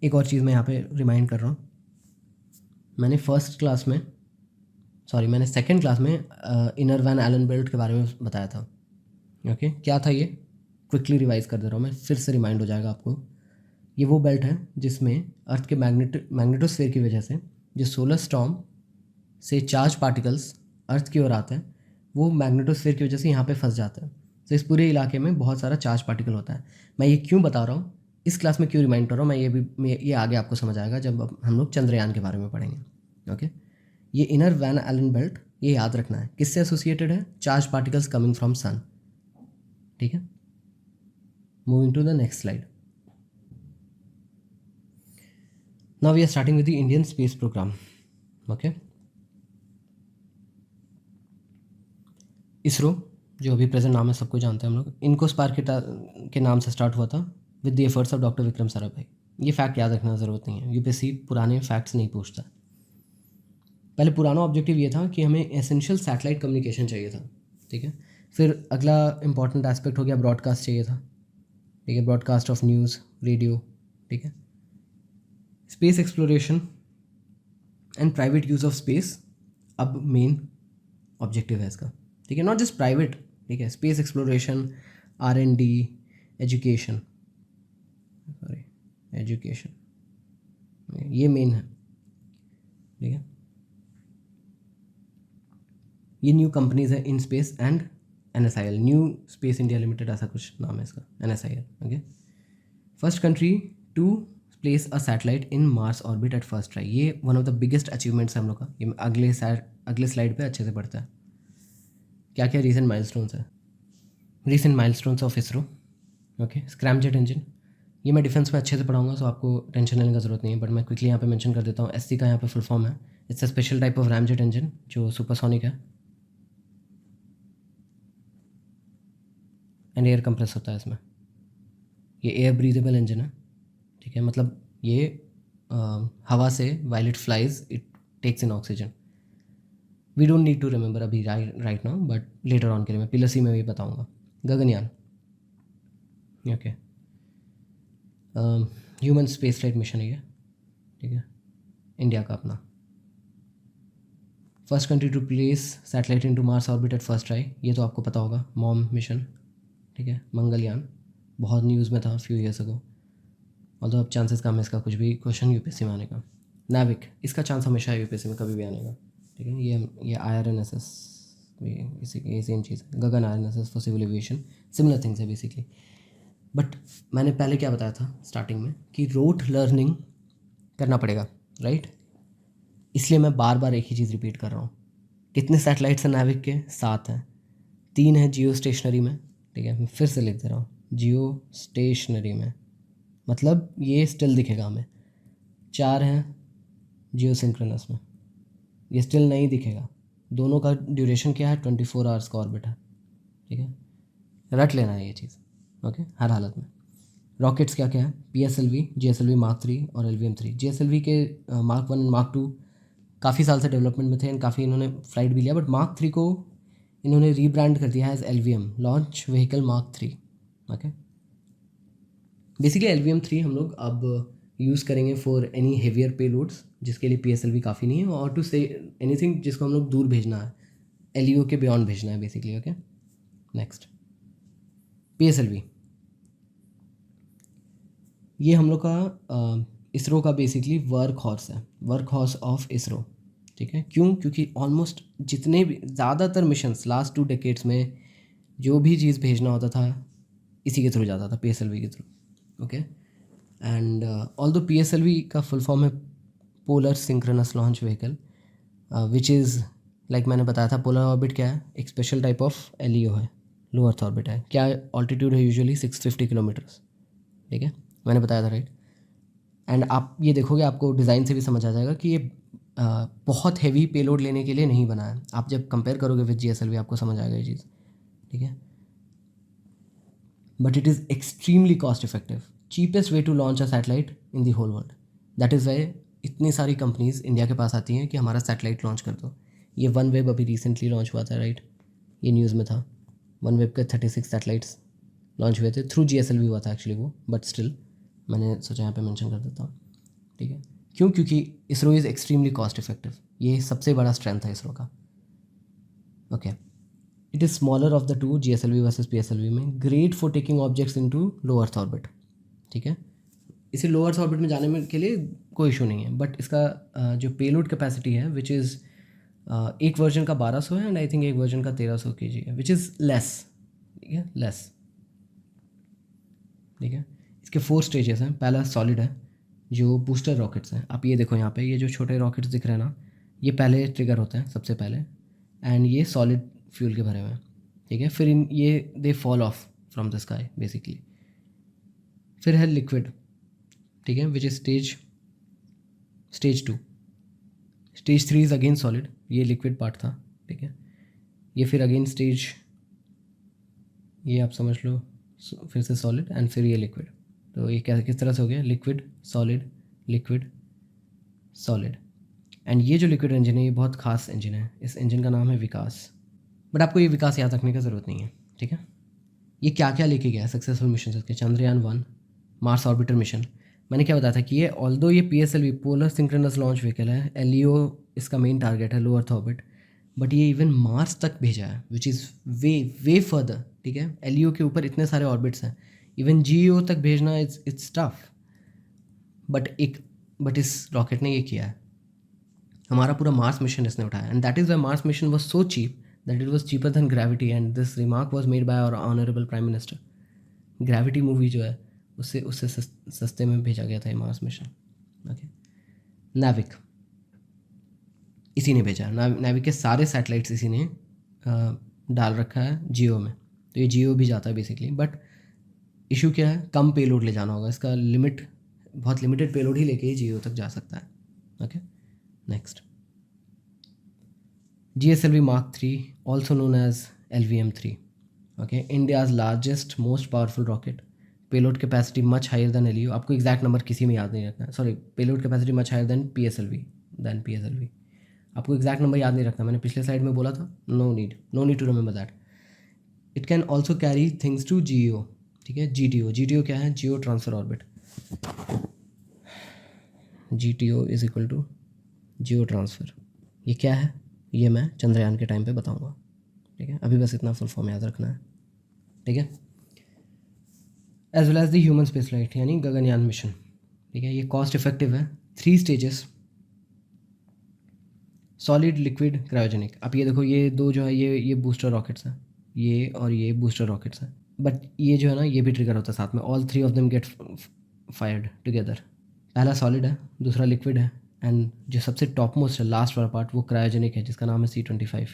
एक और चीज़ मैं यहाँ पे रिमाइंड कर रहा हूँ, मैंने सेकेंड क्लास में इनर वैन एलन बेल्ट के बारे में बताया था, ओके। क्या था ये, क्विकली रिवाइज कर दे रहा हूँ मैं, फिर से रिमाइंड हो जाएगा आपको। ये वो बेल्ट है जिसमें अर्थ के मैग्नेटोस्फीयर की वजह से जो सोलर स्टॉर्म से चार्ज पार्टिकल्स अर्थ की ओर आते हैं, वो मैग्नेटोस्फीयर की वजह से यहाँ पे फंस जाते हैं। तो इस पूरे इलाके में बहुत सारा चार्ज पार्टिकल होता है। मैं ये क्यों बता रहा हूँ, इस क्लास में क्यों रिमाइंड कर रहा हूँ, ये आगे आपको समझ आएगा जब हम लोग चंद्रयान के बारे में पढ़ेंगे, ओके। ये इनर वैन एलन बेल्ट, ये याद रखना है किससे एसोसिएटेड है, charge particles coming from sun, ठीक है। Moving to the next slide. Now we are starting with the Indian space programme, okay. ISRO, जो अभी प्रेजेंट नाम है सबको जानते हैं हम लोग, इनको स्पार्क के नाम से स्टार्ट हुआ था with the efforts of doctor Vikram Sarabhai. ये फैक्ट याद रखना ज़रूरत नहीं है, UPSC पुराने फैक्ट्स नहीं पूछता। पहले पुराना ऑब्जेक्टिव ये था कि हमें एसेंशियल सैटेलाइट कम्युनिकेशन चाहिए था, ठीक है। फिर अगला इंपॉर्टेंट एस्पेक्ट हो गया ब्रॉडकास्ट चाहिए था, ठीक है, ब्रॉडकास्ट ऑफ न्यूज़, रेडियो, ठीक है। Space exploration and private use of space अब मेन ऑब्जेक्टिव है इसका, ठीक है, नॉट जस्ट प्राइवेट, ठीक है, space exploration, R&D, education, sorry education, ये मेन है, ठीक है। ये न्यू कंपनीज है in space and NSIL, new space India limited, ऐसा कुछ नाम है इसका, NSIL, okay. First country to place a satellite in Mars orbit at first try, ये one of the biggest achievements है हम लोग का। ये अगले स्लाइड पे अच्छे से पढ़ता है क्या क्या रीसेंट माइलस्टोन्स है। Recent milestones of ISRO, okay. Scramjet engine, ये मैं डिफेंस में अच्छे से पढ़ाऊंगा, सो आपको टेंशन लेने का ज़रूरत नहीं है, बट मैं क्विकली यहाँ पे मेंशन कर देता हूँ। SC का यहाँ पे फुल फॉर्म है, it's a special type of ramjet engine जो सुपरसोनिक है एंड एयर कंप्रेस होता है इसमें। ये एयर ब्रीदेबल इंजन है, ठीक है, मतलब ये हवा से while it flies it takes in oxygen. We don't need to remember अभी right now, but later on के लिए मैं पिलर सी में भी बताऊँगा। Gaganyaan, okay, human space flight mission है ये, ठीक है, इंडिया का अपना। First country to place satellite into Mars orbit at first try, ये तो आपको पता होगा, मॉम मिशन, ठीक है। मंगलयान बहुत न्यूज़ में था फ्यू ईयर्स अगो, और तो अब चांसेस कम है इसका कुछ भी क्वेश्चन यूपीएससी में आने का। नाविक, इसका चांस हमेशा है यूपीएससी में कभी भी आने का, ठीक है। ये IRNSS इसी सेम चीज़ है, GAGAN IRNSS for civil aviation, similar things है बेसिकली। बट मैंने पहले क्या बताया था स्टार्टिंग में कि रोट लर्निंग करना पड़ेगा, राइट। इसलिए मैं बार बार एक ही चीज़ रिपीट कर रहा हूँ। कितने सैटेलाइट्स हैं नाविक के? 7 हैं। 3 है जियो स्टेशनरी में, ठीक है, मैं फिर से लिख दे रहा हूँ, जियो स्टेशनरी में, मतलब ये स्टिल दिखेगा हमें। 4 हैं जियो सिंक्रोनस में, ये स्टिल नहीं दिखेगा। दोनों का ड्यूरेशन क्या है? 24 आवर्स का ऑर्बिट है, ठीक है, रट लेना है ये चीज़, ओके, हर हालत में। रॉकेट्स क्या क्या है? PSLV, GSLV Mark 3 और LVM 3। GSLV के Mark 1 एंड Mark 2 काफ़ी साल से डेवलपमेंट में थे एंड काफ़ी इन्होंने फ्लाइट भी लिया, बट Mark 3 को इन्होंने रीब्रांड कर दिया है as LVM, launch vehicle Mark 3, okay. Basically LVM 3 हम लोग अब यूज़ करेंगे फॉर एनी हेवियर पेलोड्स जिसके लिए PSLV काफ़ी नहीं है, और टू से एनीथिंग जिसको हम लोग दूर भेजना है, LEO के बियॉन्ड भेजना है बेसिकली, ओके। नेक्स्ट PSLV, ये हम लोग का इसरो का बेसिकली वर्क हॉर्स है, वर्क हॉर्स ऑफ इसरो, ठीक है। क्यों? क्योंकि ऑलमोस्ट जितने भी ज़्यादातर मिशंस लास्ट 2 डेकेड्स में जो भी चीज़ भेजना होता था इसी के थ्रू जाता था, PSLV के through, okay. And although PSLV का फुल फॉर्म है polar synchronous launch vehicle, which is like मैंने बताया था, पोलर ऑर्बिट क्या है? एक स्पेशल टाइप ऑफ LEO है, लो अर्थ ऑर्बिट है। क्या ऑल्टीट्यूड है? यूजुअली 650 किलोमीटर्स, ठीक है, मैंने बताया था, राइट। एंड आप ये देखोगे, आपको डिज़ाइन से भी समझ आ जाएगा कि ये बहुत हैवी पेलोड लेने के लिए नहीं बना है। आप जब कंपेयर करोगे विद GSLV आपको समझ आएगा ये चीज़, ठीक है। But it is extremely cost effective, cheapest way to launch a satellite in the whole world. That is why इतनी सारी कंपनीज इंडिया के पास आती हैं कि हमारा सैटेलाइट लॉन्च कर दो। ये OneWeb अभी रिसेंटली लॉन्च हुआ था, राइट, ये न्यूज़ में था। OneWeb के 36 सैटेलाइट्स लॉन्च हुए थे, थ्रू GSLV हुआ था एक्चुअली वो, बट स्टिल मैंने सोचा यहाँ पे मेंशन कर देता हूँ, ठीक है। क्यों? क्योंकि ISRO is extremely cost effective, ये सबसे बड़ा स्ट्रेंथ है इसरो का, okay. It is smaller of the two, GSLV versus PSLV में, great for taking objects into low earth orbit, ठीक है। इसे लो अर्थ ऑर्बिट में जाने में के लिए कोई इशू नहीं है, बट इसका जो पेलोड कैपेसिटी है विच इज़ एक वर्जन का 1200 है एंड आई थिंक एक वर्जन का 1300 kg है, विच इज़ लेस, ठीक है, लेस, ठीक है। इसके 4 स्टेजेस हैं। पहला सॉलिड है, जो बूस्टर रॉकेट्स हैं। आप ये देखो यहाँ पे, ये जो छोटे रॉकेट्स दिख रहे हैं ना, ये पहले ट्रिगर होते हैं सबसे पहले, एंड ये सॉलिड फ्यूल के भरे हुए हैं, ठीक है। फिर ये they fall of from the sky basically. फिर है लिक्विड, ठीक है, which is stage 2। Stage 3 is again solid, ये लिक्विड पार्ट था, ठीक है। ये फिर अगेन स्टेज, ये आप समझ लो, फिर से सॉलिड एंड फिर ये लिक्विड। तो ये क्या किस तरह से हो गया? Liquid solid liquid solid. And ये जो लिक्विड इंजन है ये बहुत खास इंजन है, इस इंजन का नाम है विकास, बट आपको ये विकास याद रखने का ज़रूरत नहीं है, ठीक है। ये क्या क्या लेके गया सक्सेसफुल मिशन इसके? चंद्रयान 1 मार्स ऑर्बिटर मिशन, मैंने क्या बताया था कि ये ऑल्दो ये PSLV polar synchronous launch vehicle है, LEO इसका मेन टारगेट है, लो अर्थ ऑर्बिट, बट ये इवन मार्स तक भेजा है which is way way further. ठीक है, LEO के ऊपर इतने सारे ऑर्बिट्स हैं, इवन GEO तक भेजना इट्स टफ, बट इस रॉकेट ने ये किया है। हमारा पूरा मार्स मिशन इसने उठाया, and that is why Mars mission was so cheap that it was cheaper than Gravity, and this remark was made by our honourable prime minister. Gravity movie जो है उससे उससे सस्ते में भेजा गया था ये मार्स मिशन। ओके, नाविक इसी ने भेजा, नाविक के सारे सैटेलाइट्स इसी ने डाल रखा है जियो में, तो ये जियो भी जाता है बेसिकली। बट इशू क्या है, कम पेलोड ले जाना होगा, इसका लिमिट बहुत लिमिटेड पेलोड ही लेके ही जियो तक जा सकता है। Okay, next GSLV Mark 3, also known as LVM-3. Okay, India's largest, most powerful rocket. Payload capacity much higher than LEO. आपको एग्जैक्ट नंबर किसी में याद नहीं रखना है, sorry, payload capacity much higher than PSLV। आपको एग्जैक्ट नंबर याद नहीं रखना, मैंने पिछले स्लाइड में बोला था, no need to remember that. It can also carry things to GEO। ठीक है, GTO क्या है, GEO transfer orbit. GTO is equal to GEO transfer. ये क्या है, ये मैं चंद्रयान के टाइम पे बताऊंगा। ठीक है, अभी बस इतना फुल फॉर्म याद रखना है। ठीक है, as well as the human space flight यानी गगनयान मिशन। ठीक है, ये कॉस्ट इफेक्टिव है, 3 स्टेजेस, सॉलिड, लिक्विड, क्रायोजेनिक। अब ये देखो, ये दो जो है ये बूस्टर रॉकेट्स हैं, ये और ये बूस्टर रॉकेट्स हैं, बट ये जो है ना ये भी ट्रिगर होता है साथ में, all 3 of them get fired together. पहला सॉलिड है, दूसरा लिक्विड है, एंड जो सबसे टॉप मोस्ट है, लास्ट वाला पार्ट, वो क्रायोजेनिक है जिसका नाम है C-25।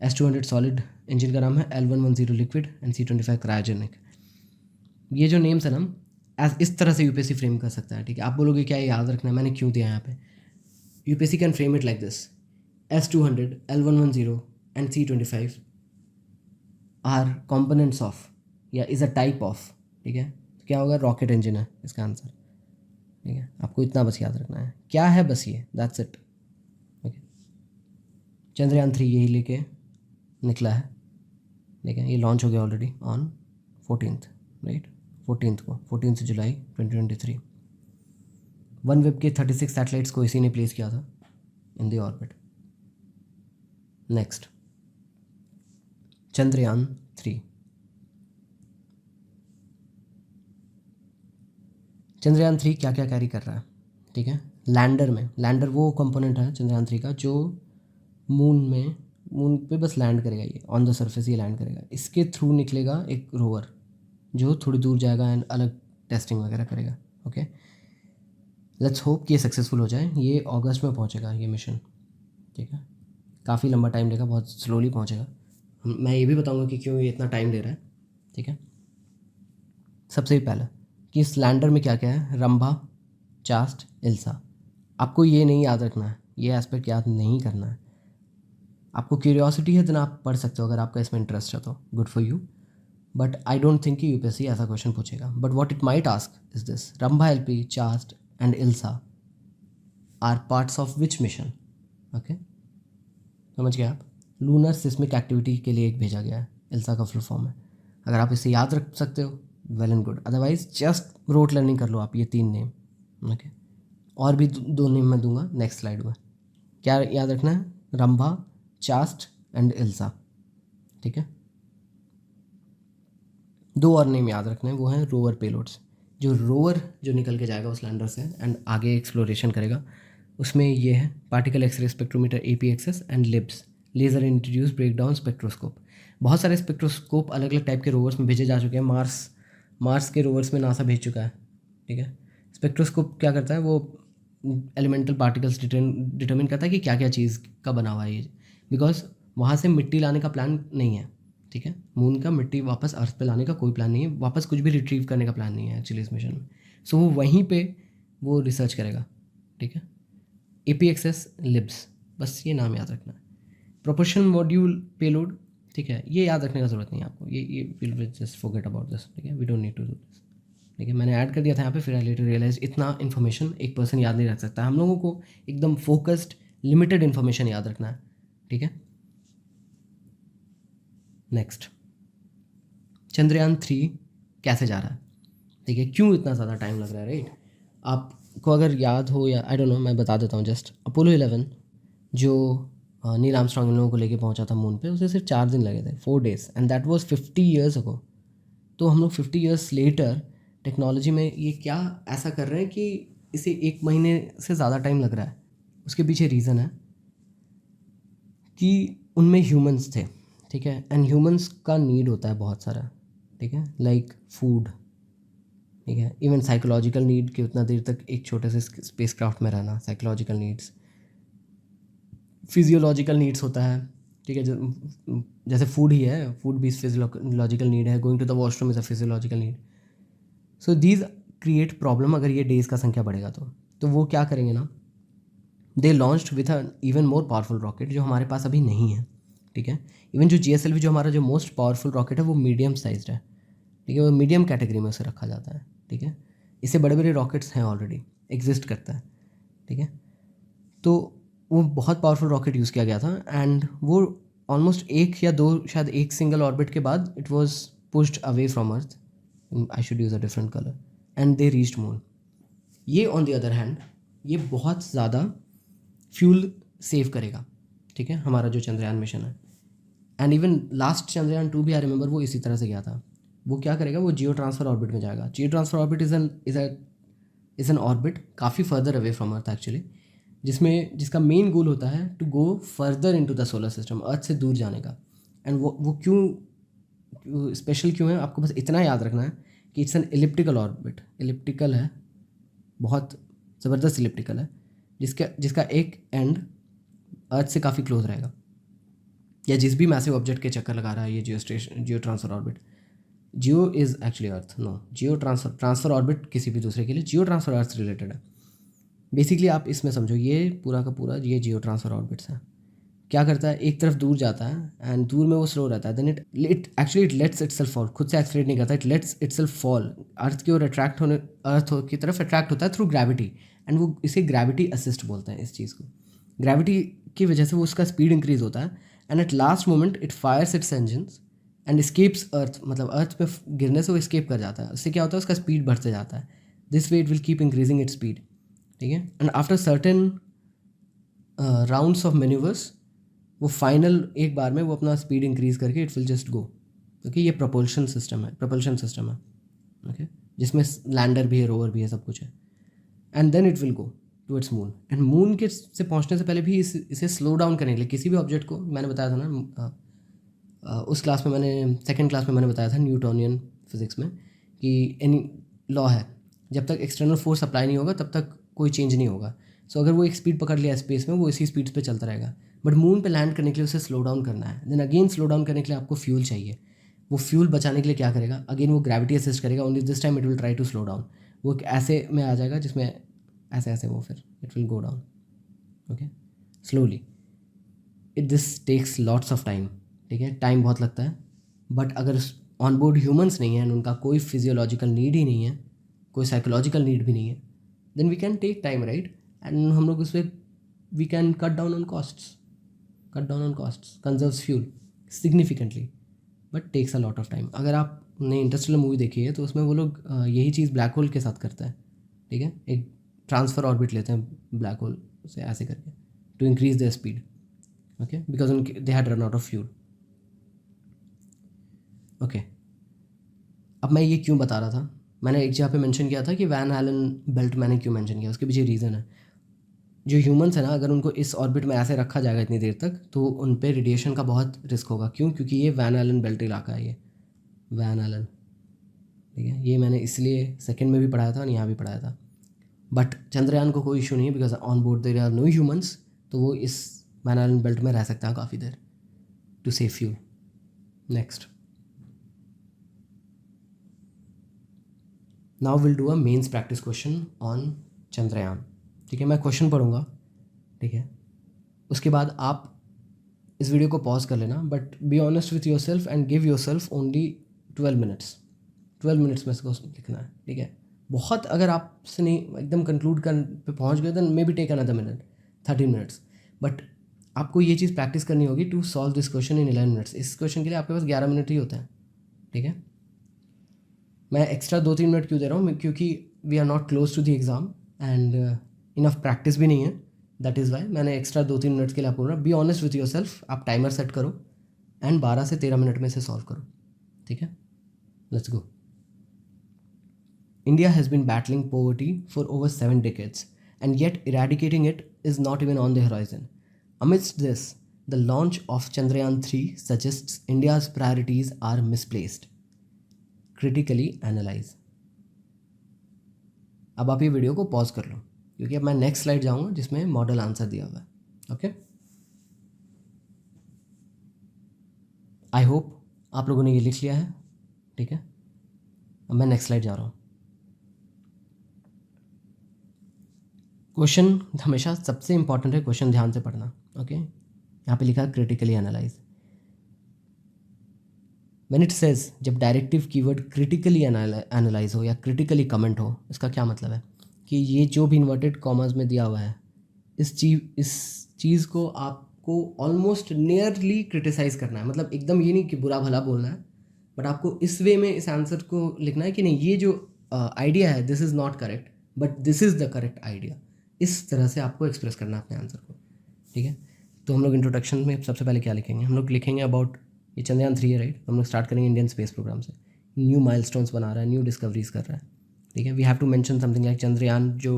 S-200 सॉलिड, इंजन का नाम है L-110 liquid, and C-25 cryogenic. ये जो नेम्स है ना, इस तरह से UPSC फ्रेम कर सकता है। ठीक है, आप बोलोगे क्या याद रखना है, मैंने क्यों दिया यहाँ पे। UPSC can frame it like this, S-200, L-110 and C-25 are components of या इज़ अ टाइप ऑफ। ठीक है, तो क्या होगा, रॉकेट इंजन है इसका आंसर। ठीक है, आपको इतना बस याद रखना है, क्या है बस ये, दैट्स इट। ओके, चंद्रयान 3 यही लेके निकला है। ठीक है, ये लॉन्च हो गया already on 14th, right, 14 July 2023। One web के 36 सैटेलाइट्स को इसी ने प्लेस किया था in the orbit. Next, Chandrayaan 3। Chandrayaan 3 क्या क्या कैरी कर रहा है। ठीक है, लैंडर वो कंपोनेंट है चंद्रयान 3 का जो मून पे बस लैंड करेगा, ये ऑन द सरफेस ये लैंड करेगा। इसके थ्रू निकलेगा एक रोवर जो थोड़ी दूर जाएगा एंड अलग टेस्टिंग वगैरह करेगा। ओके, लेट्स होप कि ये सक्सेसफुल हो जाए। ये अगस्त में पहुंचेगा ये मिशन। ठीक है, काफ़ी लंबा टाइम लेगा, बहुत स्लोली पहुंचेगा। मैं ये भी बताऊंगा कि क्यों ये इतना टाइम ले रहा है। ठीक है, सबसे पहले कि इस लैंडर में क्या क्या है, रंभा, चास्ट, इल्सा। आपको ये नहीं याद रखना है, ये एस्पेक्ट याद नहीं करना है। आपको क्यूरियोसिटी है तो आप पढ़ सकते हो, अगर आपका इसमें इंटरेस्ट है तो good for you, but I don't think कि UPSC ऐसा क्वेश्चन पूछेगा। But what it might ask is this, Rambha, LP, ChaSTE and ILSA are parts of which mission. Okay, समझ गए आप। लूनर सिस्मिक एक्टिविटी के लिए एक भेजा गया है, इल्सा का फुल फॉर्म है। अगर आप इसे याद रख सकते हो well and good, otherwise just rote learning कर लो आप ये 3 नेम। ओके, और भी 2 नेम मैं दूंगा नेक्स्ट स्लाइड में। क्या याद रखना है, रंभा, चास्ट एंड इल्सा। ठीक है, 2 और नेम याद रखना है, वो हैं रोवर पेलोड्स। जो निकल के जाएगा उस लैंडर से एंड आगे एक्सप्लोरेशन करेगा, उसमें ये है particle X ray spectrometer APXS and LIBS, laser introduce breakdown spectroscope. बहुत सारे स्पेक्ट्रोस्कोप अलग अलग टाइप के रोवर्स में भेजे जा चुके हैं। मार्स के रोवर्स में नासा भेज चुका है। ठीक है, स्पेक्ट्रोस्कोप क्या करता है, वो एलिमेंटल पार्टिकल्स डिटरमिन करता है कि क्या क्या चीज़ का बना हुआ है ये, बिकॉज वहाँ से मिट्टी लाने का प्लान नहीं है। ठीक है, मून का मिट्टी वापस अर्थ पे लाने का कोई प्लान नहीं है, वापस कुछ भी रिट्रीव करने का प्लान नहीं है एक्चुअली इस मिशन में। सो वो वहीं पे वो रिसर्च करेगा। ठीक है, APXS लिब्स, बस ये नाम याद रखना है। प्रोपल्शन मॉड्यूल पेलोड, ठीक है, ये याद रखने का ज़रूरत नहीं है आपको, ये will just forget about this. ठीक है, we don't need to do this. ठीक है, मैंने ऐड कर दिया था यहाँ पे, फिर आई लेटर रियलाइज इतना इन्फॉर्मेशन एक पर्सन याद नहीं रख सकता। हम लोगों को एकदम फोकस्ड लिमिटेड इन्फॉर्मेशन याद रखना है। ठीक है, नेक्स्ट, चंद्रयान 3 कैसे जा रहा है। ठीक है, क्यों इतना ज़्यादा टाइम लग रहा है, राइट। आपको अगर याद हो या आई डोंट नो, मैं बता देता हूँ जस्ट। अपोलो 11 जो नील आर्मस्ट्रॉन्ग इन लोगों को लेके पहुंचा था मून पे, उसे सिर्फ 4 दिन लगे थे, 4 days, and that was 50 years ago। तो हम लोग 50 years लेटर टेक्नोलॉजी में ये क्या ऐसा कर रहे हैं कि इसे 1 महीने से ज़्यादा टाइम लग रहा है। उसके पीछे रीज़न है कि उनमें ह्यूमंस थे, ठीक है, एंड ह्यूमंस का नीड होता है बहुत सारा, ठीक है, लाइक फूड, ठीक है, इवन साइकोलॉजिकल नीड कि उतना देर तक एक छोटे से स्पेस क्राफ्ट में रहना, साइकोलॉजिकल नीड्स, फिजियोलॉजिकल नीड्स होता है, ठीक है, जैसे फूड ही है, फूड भी फिजियोलॉजिकल नीड है, going to the washroom is a physiological need. So these create problem अगर ये डेज़ का संख्या बढ़ेगा तो वो क्या करेंगे ना, they launched with a even more powerful rocket जो हमारे पास अभी नहीं है, ठीक है। इवन जो GSLV जो हमारा जो मोस्ट पावरफुल रॉकेट है वो मीडियम साइज्ड है, ठीक है, वो मीडियम कैटेगरी में उसे रखा जाता है, ठीक है। इससे बड़े बड़े रॉकेट्स हैं ऑलरेडी, एग्जिस्ट करता है, ठीक है। तो वो बहुत पावरफुल रॉकेट यूज़ किया गया था एंड वो ऑलमोस्ट 1 या 2 शायद एक सिंगल ऑर्बिट के बाद it was pushed away from earth, I should use a different colour, and they reached moon. ये ऑन द अदर हैंड ये बहुत ज़्यादा फ्यूल सेव करेगा, ठीक है, हमारा जो चंद्रयान मिशन है। एंड इवन लास्ट चंद्रयान 2 भी आई रिमेंबर वो इसी तरह से गया था। वो क्या करेगा, वो जियो ट्रांसफर ऑर्बिट में जाएगा। Geo transfer orbit is an orbit काफ़ी further away from earth actually, जिसका मेन गोल होता है to go further into the solar system, earth से दूर जाने का। एंड वो क्यों स्पेशल क्यों है, आपको बस इतना याद रखना है कि it's an elliptical orbit, elliptical है, बहुत ज़बरदस्त इलिप्टिकल है, जिसका एक एंड अर्थ से काफ़ी क्लोज रहेगा, या जिस भी मैसिव ऑब्जेक्ट के चक्कर लगा रहा है ये geo transfer orbit. Geo is actually earth, no, geo transfer orbit किसी भी दूसरे के लिए, जियो ट्रांसफर अर्थ से रिलेटेड है। बेसिकली आप इसमें समझो ये पूरा का पूरा ये जियो ट्रांसफर ऑर्बिट्स है। क्या करता है, एक तरफ दूर जाता है एंड दूर में वो स्लो रहता है, then it actually it lets itself fall, खुद से एक्सीलरेट नहीं करता, it lets itself fall, Earth की ओर अट्रैक्ट होने, अर्थ की तरफ अट्रैक्ट होता है थ्रू ग्रेविटी, एंड वो इसे ग्रेविटी असिस्ट बोलते हैं इस चीज़ को। ग्रेविटी की वजह से वो उसका स्पीड इंक्रीज होता है and at last moment it fires its engines and escapes earth, मतलब अर्थ पे गिरने से वो स्केप कर जाता है। उससे क्या होता है, उसका स्पीड बढ़ते जाता है। This way it will keep increasing its speed, ठीक है। And after certain rounds of manoeuvres वो फाइनल एक बार में वो अपना स्पीड इंक्रीज करके इट विल जस्ट गो, क्योंकि ये प्रपोल्शन सिस्टम है, ओके, जिसमें लैंडर भी है, रोवर भी है, सब कुछ है। And then it will go towards moon, and moon के से पहुंचने से पहले भी इसे स्लो डाउन करने के लिए किसी भी ऑब्जेक्ट को, मैंने बताया था ना उस क्लास में, मैंने सेकेंड क्लास में मैंने बताया था न्यूटोनियन फिजिक्स में कि एनी लॉ है, जब तक एक्सटर्नल फोर्स अप्लाई नहीं होगा तब तक कोई चेंज नहीं होगा। सो अगर वो एक स्पीड पकड़ लिया स्पेस में, वो इसी स्पीड पे चलता रहेगा। बट मून पे लैंड करने के लिए उसे स्लो डाउन करना है, देन अगेन स्लो डाउन करने के लिए आपको फ्यूल चाहिए। वो फ्यूल बचाने के लिए क्या करेगा, अगेन वो ग्रेविटी असिस्ट करेगा, only this time it will try to slow down. वो एक ऐसे में आ जाएगा जिसमें ऐसे वो फिर it will go down, okay, slowly. This takes lots of time, ठीक है, टाइम बहुत लगता है। बट अगर ऑन बोर्ड ह्यूमंस नहीं है एंड उनका कोई फिजियोलॉजिकल नीड ही नहीं है, कोई साइकोलॉजिकल नीड भी नहीं है, then we can take time, right, and हम लोग उस पर we can cut down on costs, conserves fuel significantly, but takes a lot of time. अगर आपने इंटरस्टेलर मूवी देखी है तो उसमें वो लोग यही चीज़ ब्लैक होल के साथ करता है, ठीक है, एक ट्रांसफर ऑर्बिट लेते हैं ब्लैक होल से ऐसे करके to increase their speed, okay, because उनके they had run out of fuel, okay. अब मैं ये क्यों बता रहा था, मैंने एक जगह पे मेंशन किया था कि वैन एलन बेल्ट मैंने क्यों मेंशन किया, उसके पीछे रीज़न है। जो ह्यूमंस है ना, अगर उनको इस ऑर्बिट में ऐसे रखा जाएगा इतनी देर तक तो उन पे रेडिएशन का बहुत रिस्क होगा। क्यों, क्योंकि ये वैन एलन बेल्ट इलाका है, ये वैन एलन, ठीक है, ये मैंने इसलिए सेकंड में भी पढ़ाया था और यहाँ भी पढ़ाया था। बट चंद्रयान को कोई इशू नहीं है because on board there are no humans, तो वो इस वैन एलन बेल्ट में रह सकता है काफ़ी देर to save fuel. Next, now will do a mains practice question on Chandrayaan, ठीक है। मैं क्वेश्चन पढ़ूंगा, ठीक है, उसके बाद आप इस वीडियो को पॉज कर लेना, but B honest with your self and give your self only 12 minutes, 12 minutes में इसको लिखना है, ठीक है। बहुत अगर आपसे नहीं एकदम कंक्लूड कर पे पहुंच गए then maybe take another minute, 30 minutes, but आपको ये चीज़ प्रैक्टिस करनी होगी to solve this question in 11 minutes. इस क्वेश्चन के लिए आपके पास 11 मिनट ही होता है, ठीक है। मैं एक्स्ट्रा 2-3 मिनट क्यों दे रहा हूँ, क्योंकि we are not close to the exam, and enough practice भी नहीं है, दैट इज़ वाई मैंने एक्स्ट्रा 2-3 मिनट्स के लिए आपको बोल रहा। Be honest with yourself, आप टाइमर सेट करो एंड 12 से 13 मिनट में इसे सॉल्व करो, ठीक है। Let's go. India has been battling poverty for over 7 decades, and yet eradicating it is not even on the horizon. Amidst this, the launch of Chandrayaan 3 suggests India's priorities are misplaced. Critically analyze. अब आप ये वीडियो को पॉज कर लो, क्योंकि अब मैं नेक्स्ट स्लाइड जाऊंगा जिसमें मॉडल आंसर दिया हुआ है। ओके, आई होप आप लोगों ने ये लिख लिया है, ठीक है। अब मैं नेक्स्ट स्लाइड जा रहा हूँ। क्वेश्चन हमेशा सबसे इंपॉर्टेंट है, क्वेश्चन ध्यान से पढ़ना। ओके, यहाँ पे लिखा है critically analyse. When it says, जब डायरेक्टिव कीवर्ड क्रिटिकली एनालाइज हो या क्रिटिकली कमेंट हो, इसका क्या मतलब है कि ये जो भी इन्वर्टेड कॉमर्स में दिया हुआ है, इस चीज़ को आपको ऑलमोस्ट नियरली क्रिटिसाइज करना है। मतलब एकदम ये नहीं कि बुरा भला बोलना है, बट आपको इस वे में इस आंसर को लिखना है कि नहीं, ये जो आइडिया है this is not correct but this is the correct idea. इस तरह से आपको एक्सप्रेस करना है अपने आंसर को, ठीक है। तो हम लोग इंट्रोडक्शन में सबसे पहले क्या लिखेंगे, हम लोग लिखेंगे अबाउट ये चंद्रयान 3 है, राइट। हम लोग स्टार्ट करेंगे इंडियन स्पेस प्रोग्राम से, न्यू माइलस्टोन्स बना रहा है, न्यू डिस्कवरीज कर रहा है, ठीक है। We have to mention something like Chandrayaan जो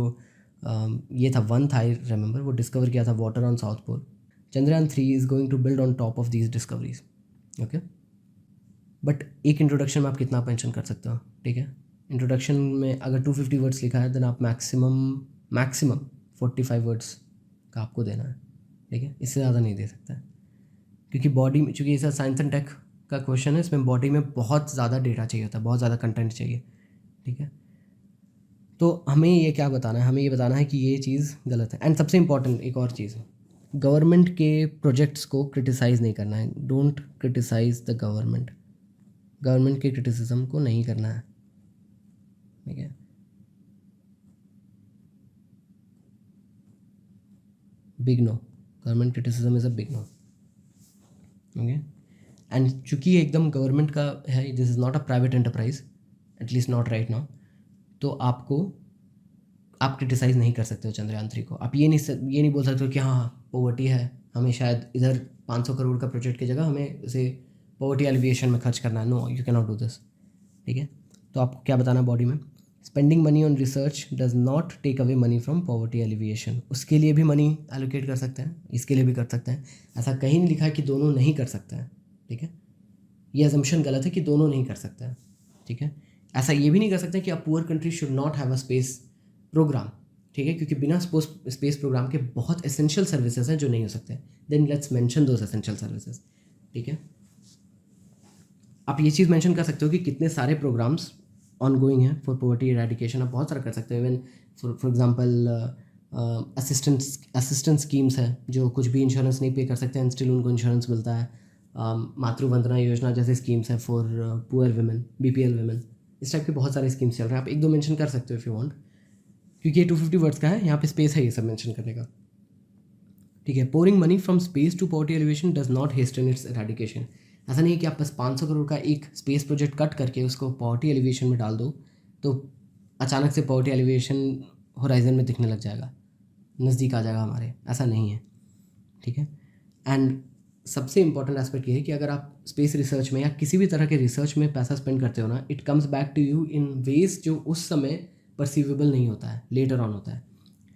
ये था 1 था, आई रिमेंबर, वो डिस्कवर किया था water on south pole. Chandrayaan 3 is going to build on top of these discoveries, okay. But एक इंट्रोडक्शन में आप कितना मेंशन कर सकते हो, ठीक है। इंट्रोडक्शन में अगर 250 वर्ड्स लिखा है देन आप मैक्सिमम 45 वर्ड्स का आपको देना है, ठीक है। इससे ज़्यादा नहीं दे सकता है, क्योंकि बॉडी में, चूँकि ये साइंस एंड टेक का क्वेश्चन है, इसमें बॉडी में बहुत ज़्यादा डेटा चाहिए होता है, बहुत ज़्यादा कंटेंट चाहिए, ठीक है। तो हमें ये क्या बताना है, हमें ये बताना है कि ये चीज़ गलत है। एंड सबसे इंपॉर्टेंट एक और चीज़, गवर्नमेंट के प्रोजेक्ट्स को क्रिटिसाइज़ नहीं करना है। Don't criticise the government, government के क्रिटिसिज्म को नहीं करना है, ठीक है। Big no, government criticism is a big no, okay. And चूँकि ये एकदम गवर्नमेंट का है, this is not a private enterprise, at least not right now, तो आप क्रिटिसाइज़ नहीं कर सकते हो चंद्रयान 3 को। आप ये नहीं बोल सकते हो कि हाँ पॉवर्टी है, हमें शायद इधर 500 करोड़ का प्रोजेक्ट की जगह हमें इसे पॉवर्टी एलिविएशन में खर्च करना है। No, you can not do this, ठीक है। तो आपको क्या बताना है बॉडी में, spending money on research does not take away money from poverty alleviation. उसके लिए भी मनी एलोकेट कर सकते हैं, इसके लिए भी कर सकते हैं। ऐसा कहीं नहीं लिखा है कि दोनों नहीं कर सकते हैं, ठीक है। ये अजम्पशन गलत है कि दोनों नहीं कर सकते हैं, ठीक है। ऐसा ये भी नहीं कर सकते कि a poor country should not have a space programme, ठीक है, क्योंकि बिना स्पेस प्रोग्राम के बहुत एसेंशियल सर्विसेज हैं जो नहीं हो सकते। Then let's mention those essential services, ठीक है। आप ये चीज़ मेंशन कर सकते हो कि कितने सारे प्रोग्राम्स ऑन गोइंग हैं फॉर पॉवर्टी इरेडिकेशन। आप बहुत सारा कर सकते हो, even for example assistance schemes हैं जो कुछ भी इंश्योरेंस नहीं पे कर सकते हैं, स्टिल उनको इंश्योरेंस मिलता है। मातृवंदना योजना जैसे स्कीम्स हैं for poor women, BPL women, इस टाइप के बहुत सारे स्कीम्स चल रहे हैं। आप एक दो मेंशन कर सकते हो इफ़ यू वांट, क्योंकि ये 250 वर्ड्स का है, यहाँ पे स्पेस है ये सब मेंशन करने का, ठीक है। Pouring money from space to poverty alleviation does not hasten its eradication. ऐसा नहीं है कि आप बस 500 करोड़ का एक स्पेस प्रोजेक्ट कट करके उसको पॉवर्टी एलिवेशन में डाल दो तो अचानक से पॉवर्टी एलिवेशन होराइजन में दिखने लग जाएगा, नज़दीक आ जाएगा हमारे। ऐसा नहीं है, ठीक है। एंड सबसे इंपॉर्टेंट एस्पेक्ट ये है कि अगर आप स्पेस रिसर्च में या किसी भी तरह के रिसर्च में पैसा स्पेंड करते हो ना, it comes back to you in ways जो उस समय परसीवेबल नहीं होता है, लेटर ऑन होता है,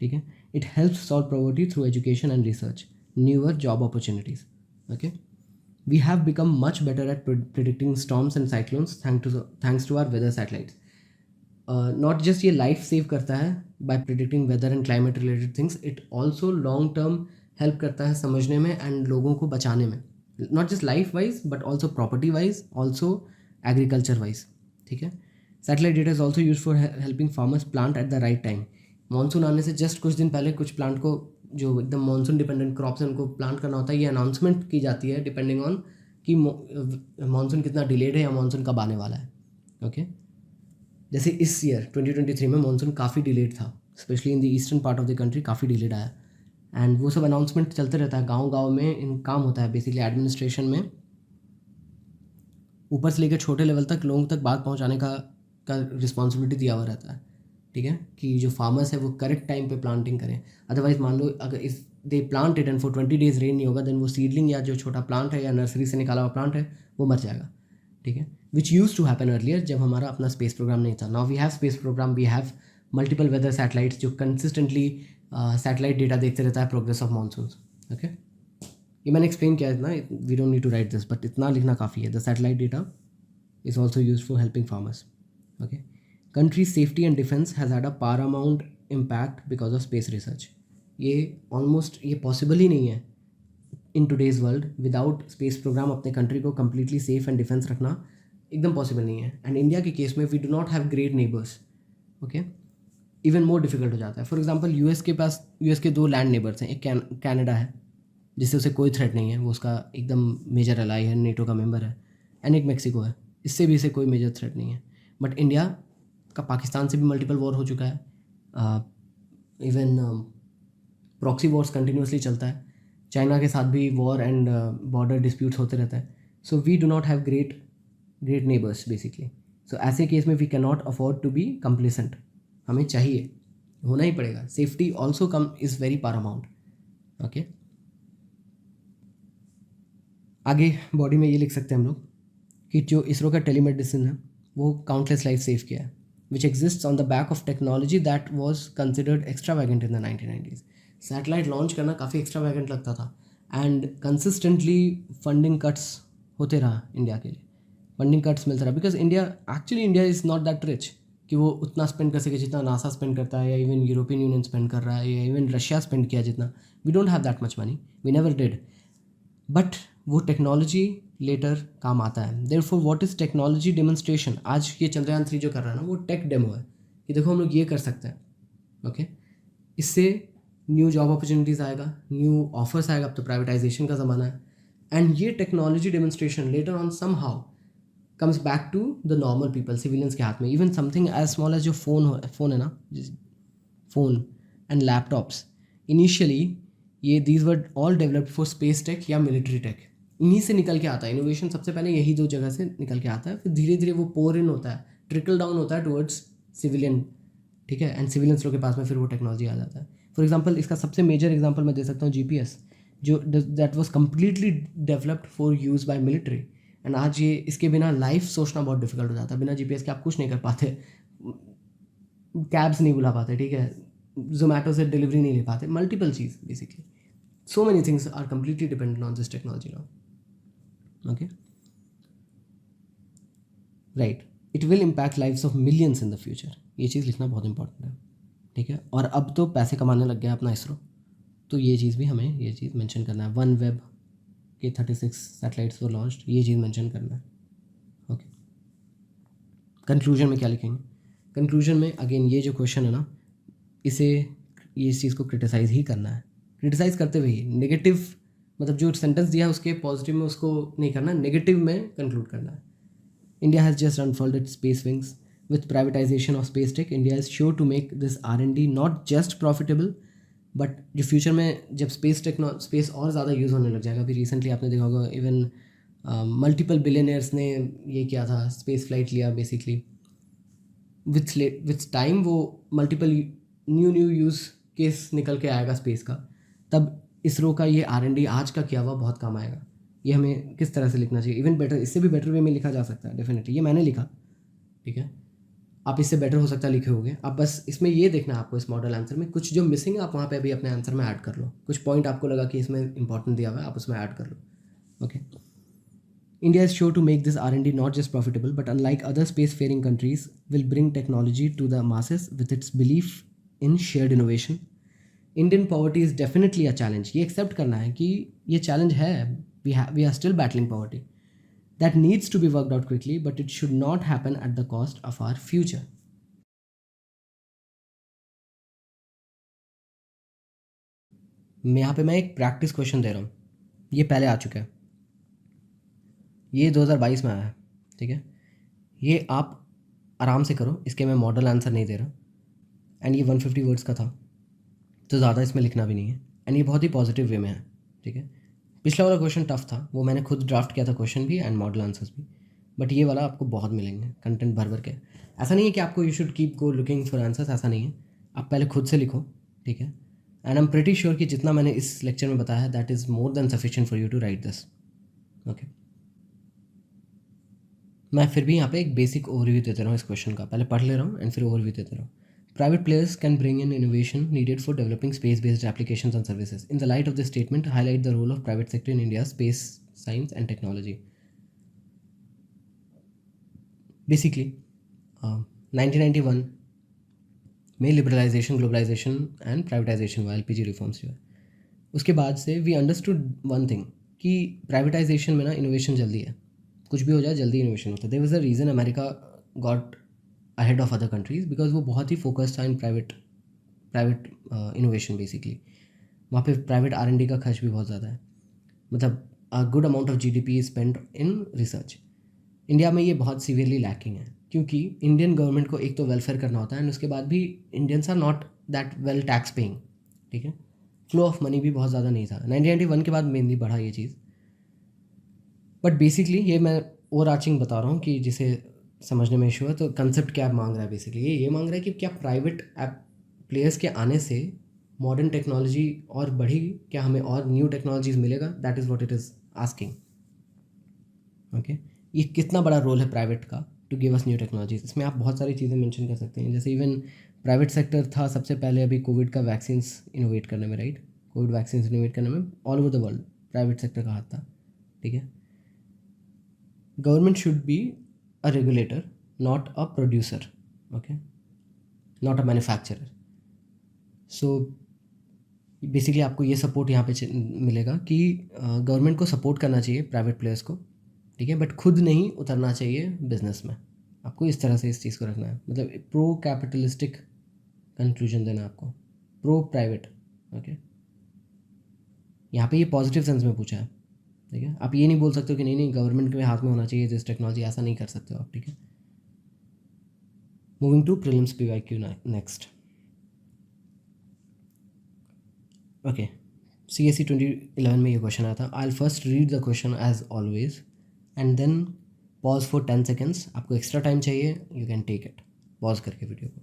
ठीक है। It helps solve poverty through education and research, newer job opportunities, okay. We have become much better at predicting storms and cyclones thanks to our weather satellites. Not just ये life save करता है by predicting weather and climate related things, it also long term help करता है समझने में and लोगों को बचाने में, not just life wise but also property wise, also agriculture wise, ठीक है। Satellite data is also used for helping farmers plant at the right time. Monsoon आने से जस्ट कुछ दिन पहले कुछ प्लांट को, जो एकदम मानसून डिपेंडेंट क्रॉप्स हैं, उनको प्लांट करना होता है। ये अनाउंसमेंट की जाती है डिपेंडिंग ऑन कि मानसून कितना डिलेड है या मानसून कब आने वाला है, ओके। जैसे इस ईयर 2023 में मानसून काफ़ी डिलेड था, specially in the eastern part of the country काफ़ी डिलेड आया। एंड वो सब अनाउंसमेंट चलते रहता है, गाँव में इन काम होता है बेसिकली एडमिनिस्ट्रेशन में, ऊपर से लेकर छोटे लेवल तक लोगों तक बात पहुँचाने का रिस्पॉन्सिबिलिटी दिया हुआ रहता है, ठीक है, कि जो फार्मर्स है वो करेक्ट टाइम पे प्लांटिंग करें। अदरवाइज मान लो अगर if they plant it and for 20 days rain नहीं होगा, देन वो सीडलिंग या जो छोटा प्लांट है या नर्सरी से निकाला हुआ प्लांट है वो मर जाएगा। ठीक है, which use to happen earlier जब हमारा अपना स्पेस प्रोग्राम नहीं था। Now we have space programme, we have multiple weather satellites जो कंसिस्टेंटली सैटेलाइट डेटा देखते रहता है प्रोग्रेस ऑफ मानसून्स। ओके, ये मैंने एक्सप्लेन किया इतना, we don't need to write this, but इतना लिखना काफ़ी है। The satellite data is also used for helping farmers. Okay, country's safety and defense has had a paramount impact because of space research. ये almost ये possible ही नहीं है in today's world without space program अपने country को completely safe and defense रखना एकदम possible नहीं है। and India के case में we do not have great neighbors. Okay, even more difficult हो जाता है। for example US के पास US के दो land neighbors हैं, एक कैनेडा है जिससे उसे कोई थ्रेट नहीं है, वो उसका एकदम मेजर अलाई है, नेटो का मेंबर है, एंड एक मेक्सिको है, इससे भी इसे कोई मेजर थ्रेट नहीं है। बट इंडिया का पाकिस्तान से भी मल्टीपल वॉर हो चुका है, इवन प्रॉक्सी वॉर्स कंटिन्यूसली चलता है, चाइना के साथ भी वॉर एंड बॉर्डर डिस्प्यूट्स होते रहते हैं। So we do not have great neighbours basically. So ऐसे केस में we can not afford to be complacent, हमें चाहिए, होना ही पड़ेगा। Safety also come is very paramount. Okay, आगे बॉडी में ये लिख सकते हैं हम लोग कि जो इसरो का टेलीमेडिसिन है वो काउंटलेस लाइफ सेव किया है, which exist on the back of technology that was considered extravagant in the 1990s। Satellite launch करना काफ़ी एक्स्ट्रावैगेंट लगता था एंड कंसिस्टेंटली फंडिंग कट्स होते रहा इंडिया के लिए, फंडिंग कट्स मिलता रहा because India is not that rich कि वो उतना स्पेंड कर सके जितना नासा स्पेंड करता है या इवन यूरोपियन यूनियन स्पेंड कर रहा है या इवन रशिया स्पेंड किया जितना। We don't have that much money, we never did, but वो टेक्नोलॉजी लेटर काम आता है। Therefore what is technology demonstration? आज ये चंद्रयान 3 जो कर रहा है ना वो टेक डेमो है कि देखो हम लोग ये कर सकते हैं। ओके, इससे न्यू जॉब अपॉर्चुनिटीज़ आएगा, न्यू ऑफर्स आएगा, अब तो प्राइवेटाइजेशन का ज़माना है। एंड ये technology demonstration later on somehow comes back to the normal people, civilians के हाथ में। Even something as small as जो फ़ोन है ना, फ़ोन एंड लैपटॉप्स, इनिशियली ये these were all developed for space tech या मिलिट्री टेक, इन्हीं से निकल के आता है। इनोवेशन सबसे पहले यही दो जगह से निकल के आता है, फिर धीरे धीरे वो पोर इन होता है, ट्रिकल डाउन होता है टुवर्ड्स सिविलियन। ठीक है, एंड सिविलियंस लोग के पास में फिर वो टेक्नोलॉजी आ जाता है। फॉर एग्जांपल इसका सबसे मेजर एग्जांपल मैं दे सकता हूँ जीपीएस, जो that was completely developed for use by military. And आज ये इसके बिना लाइफ सोचना बहुत डिफिकल्ट हो जाता है। बिना जीपीएस के आप कुछ नहीं कर पाते, कैब्स नहीं बुला पाते, ठीक है, जोमेटो से डिलीवरी नहीं ले पाते, multiple cheese basically. So many things are completely dependent on this technology now. Okay, right, it will impact lives of millions in the future. ये चीज़ लिखना बहुत इंपॉर्टेंट है। ठीक है, और अब तो पैसे कमाने लग गया अपना इसरो, तो ये चीज़ भी हमें ये चीज़ मेंशन करना है। वन वेब के 36 सैटेलाइट्स वर लॉन्च्ड, ये चीज़ मेंशन करना है। ओके, कंक्लूजन में क्या लिखेंगे? कंक्लूजन में अगेन ये जो क्वेश्चन है ना, ये इस चीज़ को क्रिटिसाइज़ ही करना है, क्रिटिसाइज़ करते हुए ही नेगेटिव, मतलब जो सेंटेंस दिया है उसके पॉजिटिव में उसको नहीं करना, नेगेटिव में कंक्लूड करना है। India has just unfolded space wings with privatisation of space tech. India is sure to make this R&D not just profitable, but जो फ्यूचर में जब स्पेस और ज़्यादा यूज़ होने लग जाएगा, अभी रिसेंटली आपने देखा होगा इवन मल्टीपल बिलियनियर्स ने ये किया था, स्पेस फ्लाइट लिया बेसिकली। विथ टाइम वो मल्टीपल न्यू यूज़ केस निकल के आएगा स्पेस का, तब इसरो का ये R&D आज का किया हुआ बहुत काम आएगा। ये हमें किस तरह से लिखना चाहिए, इवन बेटर, इससे भी बेटर वे में लिखा जा सकता है डेफिनेटली। ये मैंने लिखा, ठीक है, आप इससे बेटर हो सकता है लिखे होगे। आप बस इसमें ये देखना है आपको, इस मॉडल आंसर में कुछ जो मिसिंग है आप वहाँ पे अभी अपने आंसर में ऐड कर लो। कुछ पॉइंट आपको लगा कि इसमें इंपॉर्टेंट दिया हुआ है, आप उसमें ऐड कर लो। Okay, India is sure to make this R&D not just profitable, but unlike other spacefaring countries, will bring technology to the masses with its belief in shared innovation. Indian poverty is definitely a challenge. ये accept करना है कि ये challenge है. We are still battling poverty. That needs to be worked out quickly, but it should not happen at the cost of our future. यहाँ पे मैं एक प्रैक्टिस क्वेश्चन दे रहा हूँ, ये पहले आ चुका है, ये 2022 में आया है, ठीक है, ये आप आराम से करो, इसके मैं मॉडल आंसर नहीं दे रहा, एंड ये 150 वर्ड्स का था, तो ज़्यादा इसमें लिखना भी नहीं है, एंड ये बहुत ही पॉजिटिव वे में है, ठीक है। पिछला वाला क्वेश्चन टफ था, वो मैंने खुद ड्राफ्ट किया था क्वेश्चन भी एंड मॉडल आंसर्स भी, बट ये वाला आपको बहुत मिलेंगे कंटेंट भर भर के। ऐसा नहीं है कि आपको you should keep go looking for answers, ऐसा नहीं है। आप पहले खुद से लिखो, ठीक है। And I am pretty sure कि जितना मैंने इस लेक्चर में बताया that is more than sufficient for you to write this, okay. मैं फिर भी यहाँ पे एक बेसिक ओवरव्यू देते रहा हूँ इस क्वेश्चन का, पहले पढ़ ले रहा हूँ एंड फिर ओवरव्यू देते रहा हूँ। Private players can bring in innovation needed for developing space-based applications and services. In the light of this statement, highlight the role of private sector in India's space science and technology. Basically, 1991 में लिबरलाइजेशन, ग्लोबलाइजेशन एंड प्राइवेटाइजेशन हुआ, एलपीजी रिफॉर्म्स जो है, उसके बाद से वी अंडरस्टूड वन थिंग कि प्राइवेटाइजेशन में ना इनोवेशन जल्दी है, कुछ भी हो जाए जल्दी इनोवेशन होता है। There was a reason America got ahead of other countries because वो बहुत ही फोकस्ड था इन प्राइवेट इनोवेशन। बेसिकली वहाँ पे प्राइवेट R&D का खर्च भी बहुत ज़्यादा है, मतलब a good amount of GDP is spend in research. India में ये बहुत सीवियरली लैकिंग है क्योंकि इंडियन गवर्नमेंट को एक तो वेलफेयर करना होता है एंड उसके बाद भी Indians are not that well tax paying, ठीक है। फ्लो ऑफ मनी भी बहुत ज़्यादा नहीं था। 1991 के बाद मेनली बढ़ा ये चीज़। बट बेसिकली ये मैं ओवर आर्चिंग बता रहा हूँ कि जिसे समझने में इशू है। तो कंसेप्ट क्या मांग रहा है बेसिकली, ये मांग रहा है कि क्या प्राइवेट प्लेयर्स के आने से मॉडर्न टेक्नोलॉजी और बढ़ी, क्या हमें और न्यू टेक्नोलॉजीज मिलेगा, that is what it is asking, okay. ये कितना बड़ा रोल है प्राइवेट का to give us new technologies. इसमें आप बहुत सारी चीज़ें मेंशन कर सकते हैं, जैसे इवन प्राइवेट सेक्टर था सबसे पहले अभी कोविड का वैक्सीन्स इनोवेट करने में, राइट। कोविड वैक्सीन्स इनोवेट करने में all over the world private sector का हाथ था, ठीक है। Government should be a regulator not a producer, okay, not a manufacturer. So basically आपको ये सपोर्ट यहाँ पे मिलेगा कि गवर्नमेंट को सपोर्ट करना चाहिए प्राइवेट प्लेयर्स को, ठीक है, बट खुद नहीं उतरना चाहिए बिजनेस में। आपको इस तरह से इस चीज़ को रखना है, मतलब प्रो कैपिटलिस्टिक कंक्लूजन देना आपको, प्रो प्राइवेट, ओके। यहाँ पे ये पॉजिटिव सेंस में पूछा है, ठीक है। आप ये नहीं बोल सकते हो कि नहीं नहीं गवर्नमेंट के हाथ में होना चाहिए दिस टेक्नोलॉजी, ऐसा नहीं कर सकते हो आप, ठीक है। Moving to prelims PYQ next, okay. CSE 2011 में ये क्वेश्चन आया था। I will first read the question as always and then pause for 10 seconds. आपको एक्स्ट्रा टाइम चाहिए, you can take it, pause करके वीडियो को।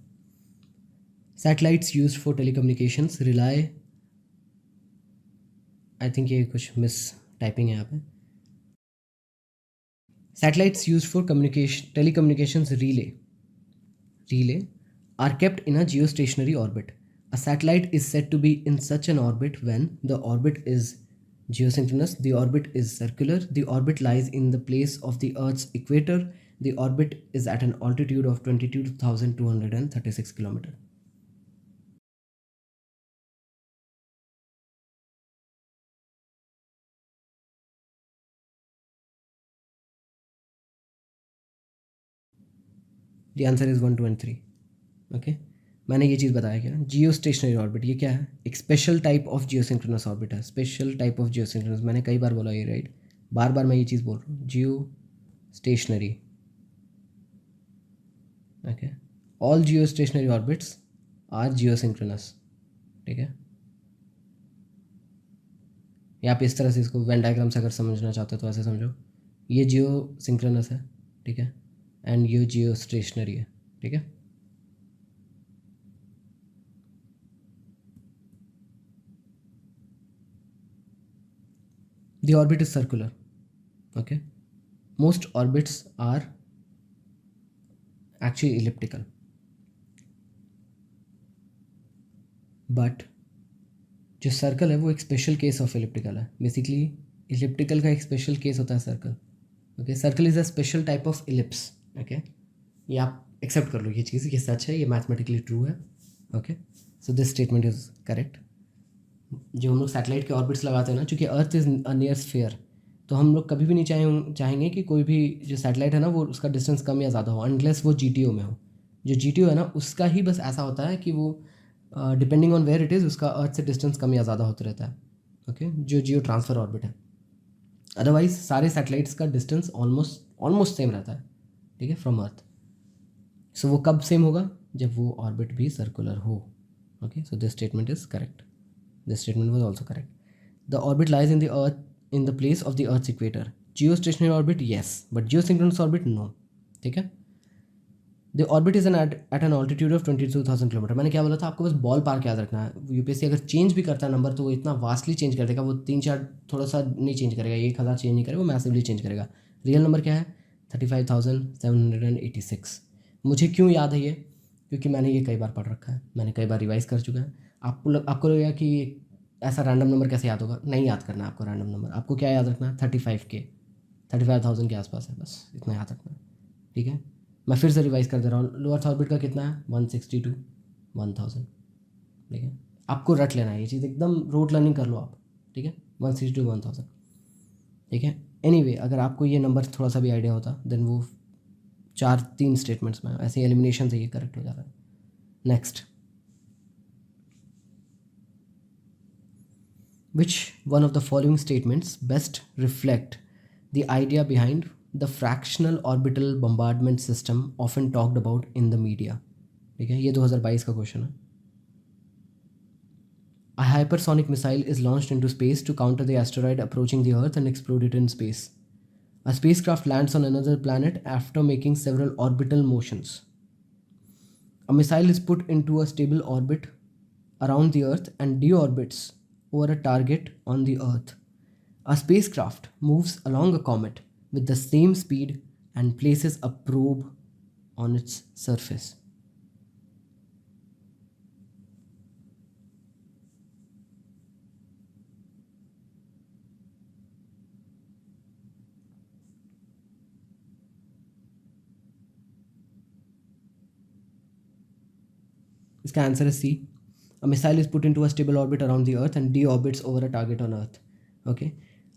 Satellites use for telecommunications relay, I think ये कुछ मिस टाइपिंग है यहाँ पे। Satellites use for communication telecommunications relay are kept in a geostationary orbit. A satellite is said to be in such an orbit when the orbit is geosynchronous, the orbit is circular, the orbit lies in the place of the Earth's equator, the orbit is at an altitude of 22,236 km. The answer is 1, 2 and 3. Okay, मैंने ये चीज़ बताया क्या, जियो स्टेशनरी ऑर्बिट, ये क्या है, एक special type of geosynchronous orbit है, स्पेशल टाइप ऑफ जियोसिंक्रोनस, मैंने कई बार बोला ये, राइट, बार बार मैं ये चीज़ बोल रहा हूँ, geostationary, okay. All geostationary orbits are geosynchronous, ठीक है। या आप इस तरह से इसको वेन डायग्राम से अगर समझना चाहते हो तो ऐसे समझो, ये जियो सिंक्रोनस है, ठीक है, एंड ये जियो स्टेशनरी है, ठीक है। The orbit is circular, okay. Most orbits are actually elliptical, but जो सर्कल है वो एक स्पेशल केस ऑफ इलिप्टिकल है। बेसिकली इलिप्टिकल का एक स्पेशल केस होता है circle, okay. Circle is a special type of ellipse, okay. ये आप एक्सेप्ट कर लो, ये चीज़, ये सच है, ये मैथमेटिकली ट्रू है, okay. So this statement is correct. जो हम लोग सैटेलाइट के ऑर्बिट्स लगाते हैं ना, चूँकि earth is a near sphere, तो हम लोग कभी भी नहीं चाहेंगे कि कोई भी जो सैटेलाइट है ना वो उसका डिस्टेंस कम या ज़्यादा हो, अनलेस वो GTO में हो। जो GTO है ना उसका ही बस ऐसा होता है कि वो depending on where it is उसका अर्थ से डिस्टेंस कम या ज़्यादा होता रहता है, ओके, जो जियो ट्रांसफ़र ऑर्बिट है। अदरवाइज सारे सैटेलाइट्स का डिस्टेंस ऑलमोस्ट सेम रहता है, ठीक है, फ्रॉम अर्थ। सो वो कब सेम होगा, जब वो ऑर्बिट भी सर्कुलर हो, okay. So this statement is correct, this statement was also correct. The orbit lies in the earth in the place of the Earth's equator. Geostationary orbit yes, but geosynchronous orbit no. ठीक है. The orbit is at an altitude of 22,000 kilometre. मैंने क्या बोला था आपको, बस बॉल पार्क याद रखना है. यूपीएससी अगर चेंज भी करता है नंबर तो वो इतना वास्टली चेंज कर देगा, वो 3-4 थोड़ा सा नहीं चेंज करेगा, 1,000 चेंज नहीं करेगा, वो मैसिवली चेंज करेगा. रियल नंबर क्या है? 35,786. मुझे क्यों याद है ये? क्योंकि मैंने ये कई बार पढ़ रखा है, मैंने कई बार रिवाइज कर चुका है. आपको लगेगा कि ऐसा रैंडम नंबर कैसे याद होगा? नहीं याद करना है आपको रैंडम नंबर. आपको क्या याद रखना है? 35,000 के आसपास है, बस इतना याद रखना है. ठीक है. मैं फिर से रिवाइज कर दे रहा हूँ. लोअर ऑर्बिट का कितना है? 160 to 1000. ठीक है. आपको रट लेना है ये चीज़, एकदम रोड लर्निंग कर लो आप. ठीक है. 160 to 1000. ठीक है. एनीवे अगर आपको ये नंबर थोड़ा सा भी आइडिया होता देन वो 4-3 स्टेटमेंट्स में ऐसे एलिमिनेशन से ये करेक्ट हो जा रहा है. Next. Which one of the following statements best reflect the idea behind the fractional orbital bombardment system often talked about in the media? ठीक है, ये 2022 का क्वेश्चन है. A hypersonic missile is launched into space to counter the asteroid approaching the Earth and explode it in space. A spacecraft lands on another planet after making several orbital motions. A missile is put into a stable orbit around the Earth and deorbits over a target on the Earth. A spacecraft moves along a comet with the same speed and places a probe on its surface. इसका आंसर है सी. A missile is put into a stable orbit around the Earth and deorbits over a target on Earth. Okay.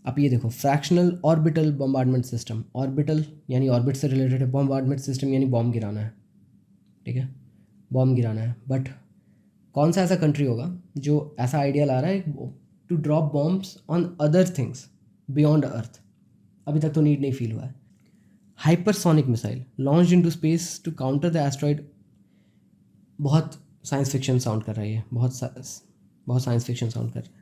अब ये देखो, fractional orbital bombardment system. Orbital यानी ऑर्बिट से रिलेटेड है, बम्बार्डमेंट सिस्टम यानी बॉम्ब गिराना है. ठीक है, बॉम्ब गिराना है. बट कौन सा ऐसा कंट्री होगा जो ऐसा आइडिया ला रहा है to drop bombs on other things beyond earth? अभी तक तो नीड नहीं फील हुआ है. Hypersonic missile launched into space to counter the asteroid. बहुत साइंस फिक्शन साउंड कर रहा है ये, बहुत साइंस फिक्शन साउंड कर रहा है.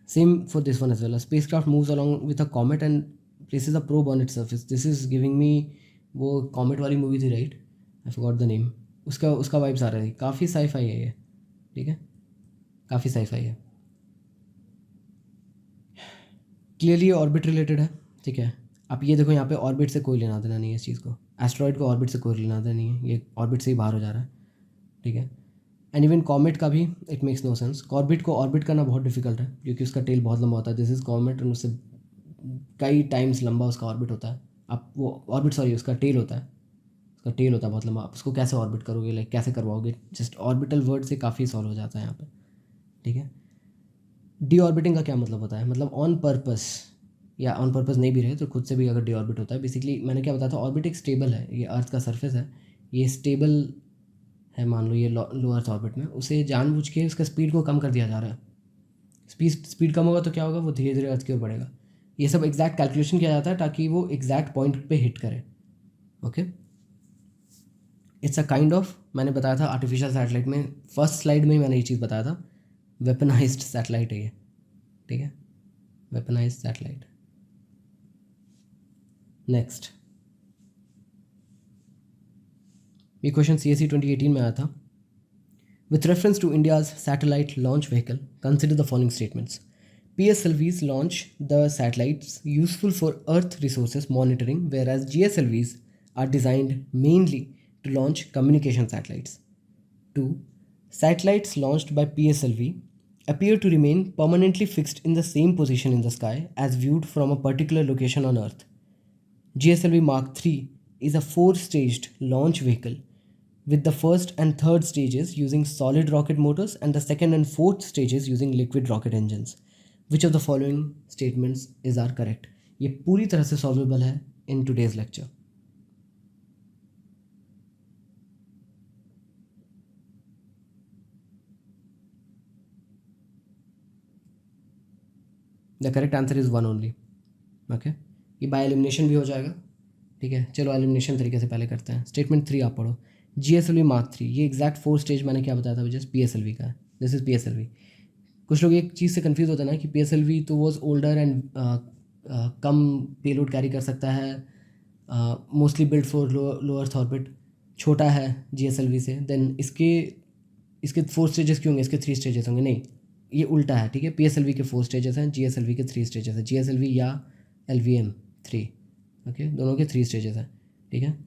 Same for this one as well. Spacecraft moves along with a comet and places a probe on its surface. This is giving me वो कॉमेट वाली मूवी थी, right? I forgot the name. उसका वाइब्स आ रहा है. काफ़ी साईफाई है ये. ठीक है, काफ़ी साईफाई है. क्लियरली ऑर्बिट रिलेटेड है. ठीक है. आप ये देखो, यहाँ पे ऑर्बिट से कोई लेना देना नहीं है इस चीज़ को. एस्ट्रॉइड को ऑर्बिट से कोई लेना देना नहीं है, ये ऑर्बिट से ही बाहर हो जा रहा है. ठीक है. एंड इवन कॉमेट का भी इट मेक्स नो सेंस. कॉर्बिट को ऑर्बिट करना बहुत डिफिकल्ट है क्योंकि उसका टेल बहुत लंबा होता है. दिस इज कॉमेट और उससे कई टाइम्स लंबा उसका ऑर्बिट होता है. आप वो ऑर्बिट, सॉरी, उसका टेल होता है. उसका टेल होता है बहुत लंबा. आप उसको कैसे ऑर्बिट करोगे, लाइक कैसे करवाओगे? जस्ट ऑर्बिटल वर्ड से काफ़ी सॉल्व हो जाता है यहाँ पे. ठीक है. डी ऑर्बिटिंग का क्या मतलब होता है? मतलब ऑन पर्पस, या ऑन पर्पस नहीं भी रहे तो खुद से भी अगर डी ऑर्बिट होता है. बेसिकली मैंने क्या बताया था, ऑर्बिट एक स्टेबल है. ये अर्थ का सरफेस है, ये स्टेबल है. मान लो ये लो अर्थ ऑर्बिट में, उसे जानबूझ के उसका स्पीड को कम कर दिया जा रहा है. स्पीड कम होगा तो क्या होगा? वो धीरे धीरे अर्थ की ओर बढ़ेगा. ये सब एग्जैक्ट कैलकुलेशन किया जाता है ताकि वो एग्जैक्ट पॉइंट पे हिट करे. Okay. It's a kind of, मैंने बताया था आर्टिफिशियल सैटेलाइट में, फर्स्ट स्लाइड में ही मैंने ये चीज़ बताया था, वेपनाइज्ड सैटेलाइट है ये. ठीक है, वेपनाइज्ड सैटेलाइट. नेक्स्ट. ये क्वेश्चन CSE 2018 में आया था. With reference to India's satellite launch vehicle, consider the following statements. PSLVs launch the satellites useful for Earth resources monitoring, whereas GSLVs are designed mainly to launch communication satellites. 2. Satellites launched by PSLV appear to remain permanently fixed in the same position in the sky as viewed from a particular location on Earth. GSLV Mark III is a 4-staged launch vehicle, with the first and third stages using solid rocket motors and the second and fourth stages using liquid rocket engines. Which of the following statements is are correct? ये पूरी तरह से सॉल्वेबल है in today's lecture. The correct answer is 1 only. Okay. ये बाय एलिमिनेशन भी हो जाएगा. ठीक है, चलो एलिमिनेशन तरीके से पहले करते हैं. स्टेटमेंट 3 आप पढ़ो. GSLV Mark III, ये एग्जैक्ट 4 स्टेज मैंने क्या बताया था, जस्ट PSLV का है. This is PSLV. कुछ लोग एक चीज़ से कंफ्यूज होता है ना कि PSLV तो was older and come payload carry कर सकता है, mostly build for low earth orbit, छोटा है GSLV से, देन इसके 4 स्टेजेस क्यों होंगे, इसके 3 स्टेजेस होंगे, नहीं ये उल्टा है, ठीक है। PSLV के 4 स्टेजेस हैं, GSLV के 3 स्टेजेस हैं, GSLV या LVM 3, ओके, दोनों के 3 स्टेजेस हैं, ठीक है,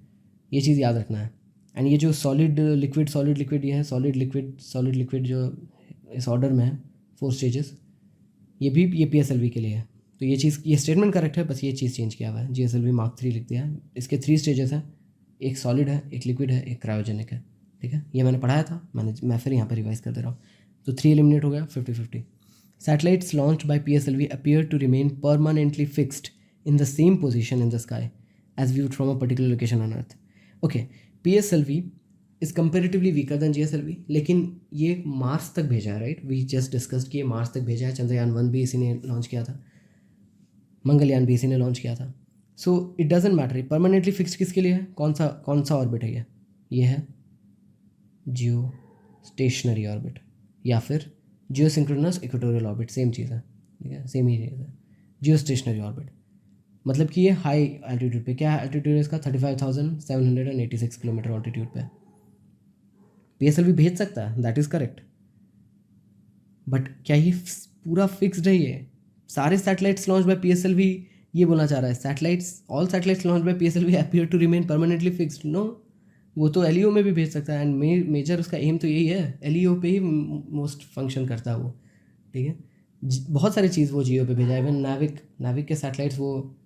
ये चीज़ याद रखना है। एंड ये जो सॉलिड लिक्विड ये है, सॉलिड लिक्विड जो इस ऑर्डर में है 4 स्टेजेस, ये PSLV के लिए है। तो ये स्टेटमेंट करेक्ट है, बस ये चीज़ चेंज किया हुआ है, GSLV Mark 3 लिख दिया है। इसके 3 स्टेजेस हैं, एक सॉलिड है, एक लिक्विड है, एक क्रायोजेनिक है, ठीक है, ये मैंने पढ़ाया था, मैं फिर यहाँ पर रिवाइज कर दे रहा हूँ। तो 3 एलिमिनेट हो गया, 50-50। Satellites launched by PSLV appear to remain permanently fixed in the same position in the sky as viewed from a particular location on Earth. Okay, PSLV is comparatively weaker than GSLV, लेकिन ये मार्स तक भेजा है, राइट, वी जस्ट डिस्कस्ड कि ये मार्स तक भेजा है। चंद्रयान 1 भी इसी ने लॉन्च किया था, मंगलयान भी इसी ने लॉन्च किया था। So it doesn't matter permanently fixed किसके लिए है, कौन सा ऑर्बिट है ये है जियो स्टेशनरी ऑर्बिट या फिर जियो सिंक्रोनस इक्वेटोरियल ऑर्बिट, सेम चीज़ है, ठीक है, सेम ही चीज़ है। जियो स्टेशनरी ऑर्बिट मतलब कि ये हाई एल्टीट्यूड पे, क्या एल्टीट्यूड है इसका, 35,786 किलोमीटर ऑल्टीट्यूड पे PSLV भेज सकता है, दैट इज़ करेक्ट, बट क्या ये पूरा फिक्स्ड है? ये सारे सैटेलाइट्स लॉन्च बाय PSLV ये बोलना चाह रहा है, all satellites launch by PSLV appear to remain permanently fixed, no, वो तो LEO में भी भेज सकता है, एंड मेजर उसका एम तो यही है, LEO पे ही मोस्ट फंक्शन करता है वो, ठीक है। बहुत सारी चीज़ वो जियो पे भेजा है, इवन नाविक के सैटेलाइट्स वो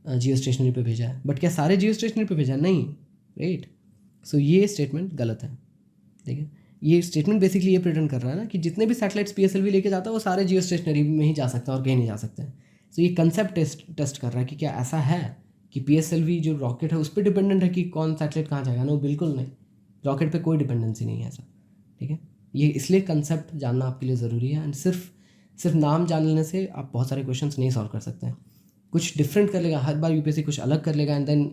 जियो स्टेशनरी पे भेजा है, बट क्या सारे जियो स्टेशनरी पे भेजा है? नहीं, राइट। सो ये स्टेटमेंट गलत है, ठीक है। ये स्टेटमेंट बेसिकली ये प्रेजेंट कर रहा है ना कि जितने भी सैटेलाइट्स PSLV लेके जाता है वो सारे जियो स्टेशनरी में ही जा सकते हैं और कहीं नहीं जा सकते हैं। सो ये कंसेप्ट टेस्ट कर रहा है कि क्या ऐसा है कि PSLV जो रॉकेट है उस पर डिपेंडेंट है कि कौन सैटेलाइट कहाँ जाएगा। नो, बिल्कुल नहीं, रॉकेट पे कोई डिपेंडेंसी नहीं है ऐसा, ठीक है। ये इसलिए कंसेप्ट जानना आपके लिए ज़रूरी है, एंड सिर्फ नाम जान लेने से आप बहुत सारे क्वेश्चंस नहीं सॉल्व कर सकते हैं। कुछ डिफरेंट कर लेगा हर बार, UPSC कुछ अलग कर लेगा, एंड देन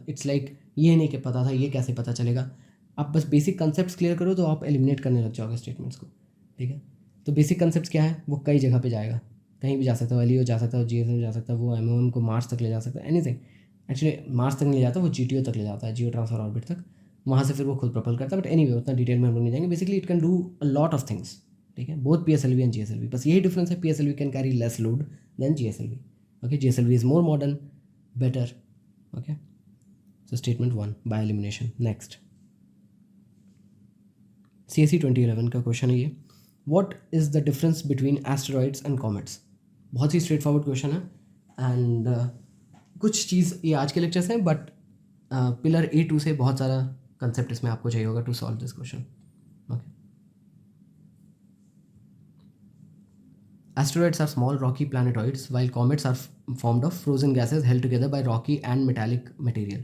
इट्स लाइक ये नहीं कि पता था, ये कैसे पता चलेगा। आप बस बेसिक कंसेप्ट्स क्लियर करो तो आप एलिमिनेट करने लग जाओगे स्टेटमेंट्स को, ठीक है। तो बेसिक कंसेप्ट्स क्या है, वो कई जगह पे जाएगा, कहीं भी जा सकता है, LEO जा सकता है, GSLV जा सकता है, वो MOM को मार्स तक ले जा सकता है, एनीथिंग। एक्चुअली मार्स तक नहीं ले जाता, वो GTO तक ले जाता है, जियो ट्रांसफर ऑर्बिट तक, वहाँ से फिर वो खुद प्रपोल करता है। बट एनीवे उतना डिटेल में हम लोग नहीं जाएंगे। Basically it can do a lot of things, ठीक है, बोथ PSLV एंड GSLV। बस यही डिफरेंस है, PSLV can carry less load than GSLV, okay. GSLV is more modern, better, okay. So statement 1 by elimination. Next CSE 2011 का क्वेश्चन है ये, what is the difference between asteroids and comets. बहुत ही स्ट्रेट फॉरवर्ड क्वेश्चन है, एंड कुछ चीज़ ये आज के लेक्चर्स हैं, बट पिलर A2 से बहुत सारा कंसेप्ट इसमें आपको चाहिए होगा to solve this question, okay. Asteroids are small rocky planetoids, while comets are formed of frozen gases held together by rocky and metallic material.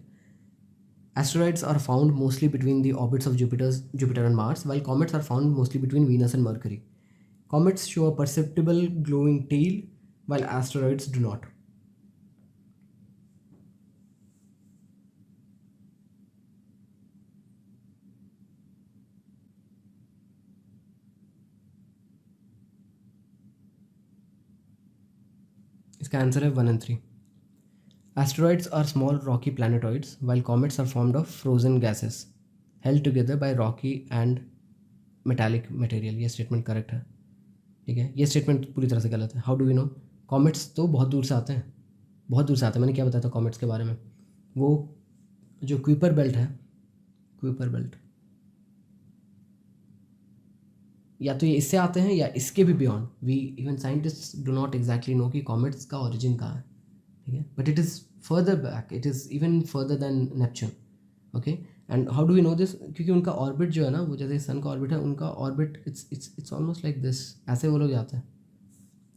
Asteroids are found mostly between the orbits of Jupiter and Mars, while comets are found mostly between Venus and Mercury. Comets show a perceptible glowing tail, while asteroids do not. इसका आंसर है 1 and 3. Asteroids are small rocky planetoids, while comets are formed of frozen gases held together by rocky and metallic material. ये स्टेटमेंट करेक्ट है, ठीक है। ये स्टेटमेंट पूरी तरह से गलत है। How do we know? Comets तो बहुत दूर से आते हैं, बहुत दूर से आते हैं। मैंने क्या बताया था कॉमेट्स के बारे में? वो जो क्यूपर बेल्ट है, क्यूपर बेल्ट, या तो ये इससे आते हैं या इसके भी beyond. We even scientist do not exactly know कि कॉमेट्स का ओरिजिन कहाँ है, ठीक है, but it is further back, it is even further than Neptune, okay. And how do we know this? क्योंकि उनका ऑर्बिट जो है ना, वो जैसे सन का ऑर्बिट है, उनका orbit it's almost like this, ऐसे वो लोग जाते हैं,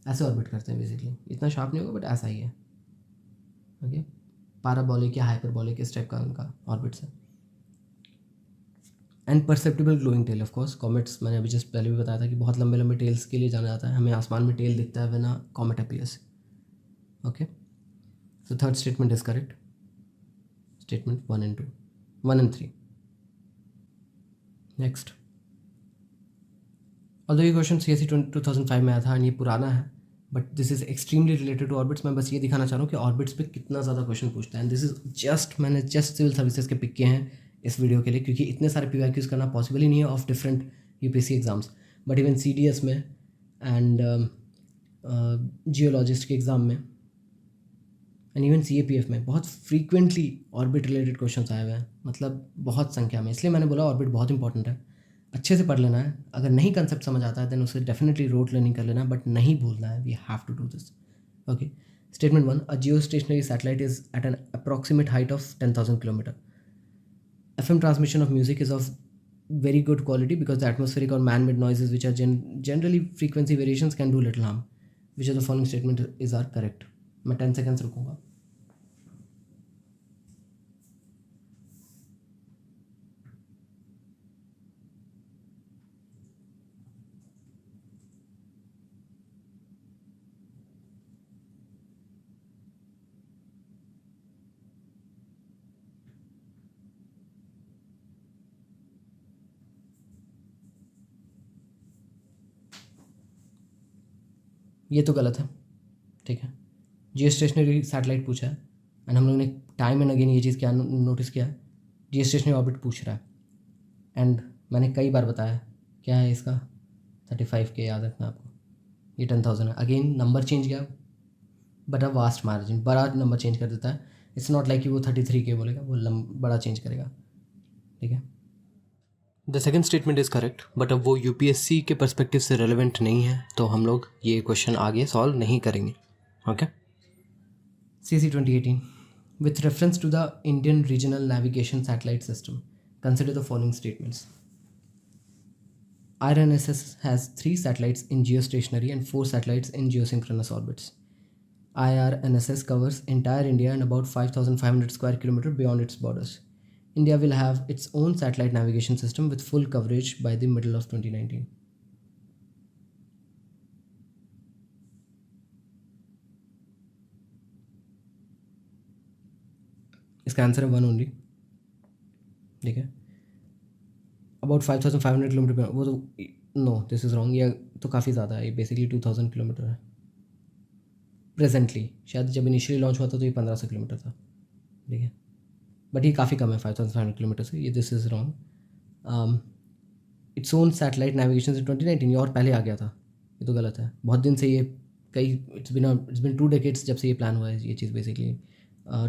ऐसे ऑर्बिट करते हैं बेसिकली। इतना शार्प नहीं होगा बट ऐसा ही है, ओके। पैराबोलिक या हाइपरबोलिक इस टाइप का उनका ऑर्बिट्स है। And perceptible glowing tail, of course comets, मैंने अभी जस्ट पहले भी बताया था कि बहुत लंबे लंबे टेल्स के लिए जाना जाता है। हमें आसमान में टेल दिखता है when a comet appears, okay. So third statement is correct, statement 1 and 2, 1 and 3. Next, although ये क्वेश्चन CSE 2005 में आया था, ये पुराना है, but this is extremely related to orbits. मैं बस ये दिखाना चाह रहा हूँ कि ऑर्बिट्स पे कितना ज़्यादा क्वेश्चन पूछता है। एंड दिस इज़ जस्ट, मैंने जस्ट सिविल सर्विसेज के पिक किए हैं इस वीडियो के लिए, क्योंकि इतने सारे PYQs करना पॉसिबल ही नहीं है of different UPSC exams. But even CDS में एंड जियोलॉजिस्ट के एग्ज़ाम में एंड इवन CAPF में बहुत फ्रीक्वेंटली ऑर्बिट रिलेटेड क्वेश्चंस आए हुए हैं, मतलब बहुत संख्या में। इसलिए मैंने बोला ऑर्बिट बहुत इंपॉर्टेंट है, अच्छे से पढ़ लेना है। अगर नहीं कंसेप्ट समझ आता है देन उसे डेफिनेटली रोट लर्निंग कर लेना है, बट नहीं भूलना है। We have to do this. Okay, statement 1, a geostationary satellite is at an approximate height of 10,000 kilometre. FM transmission of music is of very good quality because the atmospheric or man-made noises which are generally frequency variations can do little harm. Which of the following statement is are correct? मैं 10 seconds रुकूंगा। ये तो गलत है, ठीक है। जियो स्टेशनरी सैटेलाइट पूछा है एंड हम लोगों ने टाइम एंड अगेन ये चीज़ क्या नोटिस किया है, जियो स्टेशनरी ऑर्बिट पूछ रहा है। एंड मैंने कई बार बताया क्या है इसका 35K, याद रखना आपको। ये 10,000 है। अगेन नंबर चेंज किया बट अ वास्ट मार्जिन, बड़ा नंबर चेंज कर देता है। इट्स नॉट लाइक कि वो 33K बोलेगा, वो बड़ा चेंज करेगा, ठीक है। The second statement is correct, but अब वो UPSC के परस्पेक्टिव से रेलिवेंट नहीं है, तो हम लोग ये क्वेश्चन आगे सॉल्व नहीं करेंगे। Okay, CC 2018, with reference to the Indian Regional Navigation Satellite System, consider the following statements. IRNSS has 3 satellites in geostationary and 4 satellites in geosynchronous orbits. IRNSS covers entire India and about 5,500 square kilometers beyond its borders. India will have its own satellite navigation system with full coverage by the middle of 2019. इसका आंसर है 1 ओनली, ठीक है। अबाउट 5,500 किलोमीटर, वो तो नो, दिस इज़ रॉन्ग। ये तो काफ़ी ज़्यादा है, ये बेसिकली 2,000 किलोमीटर है प्रेजेंटली। शायद जब इनिशियली लॉन्च हुआ था तो ये 1,500 किलोमीटर था, ठीक है। बट ये काफ़ी कम है 5,500 किलोमीटर से। ये this is wrong. Its own satellite navigation से 2019, ये और पहले आ गया था, ये तो गलत है। बहुत दिन से ये इट्स बिन 2 डेकेड्स जब से ये प्लान हुआ है ये चीज़। बेसिकली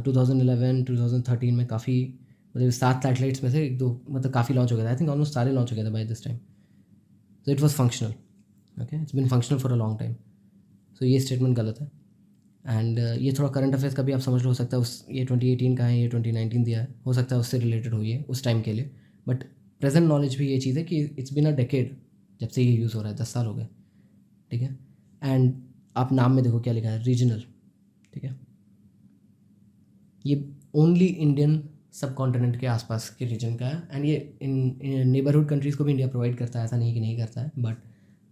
2011 2013 में काफ़ी, मतलब 7 सैटेलाइट्स में से 1-2 मतलब काफ़ी लॉन्च हो गया था। आई थिंक ऑलमोस्ट सारे लॉन्च हो गए थे by this time. So it was functional, okay, it's been functional for a long time. So ये स्टेटमेंट गलत है। एंड ये थोड़ा करंट अफेयर्स का भी आप समझ लो, हो सकता है उस ये 2018 का है, ये 2019 दिया है, हो सकता है उससे रिलेटेड हुई है उस टाइम के लिए। बट प्रेजेंट नॉलेज भी ये चीज़ है कि इट्स बिन अ डेकेड जब से ये यूज़ हो रहा है, 10 साल हो गए, ठीक है। एंड आप नाम में देखो क्या लिखा है, रीजनल, ठीक है। ये ओनली इंडियन सब कॉन्टिनेंट के आसपास के रीजन का है। एंड ये इन नेबरहुड कंट्रीज़ को भी इंडिया प्रोवाइड करता है, ऐसा नहीं कि नहीं करता है। बट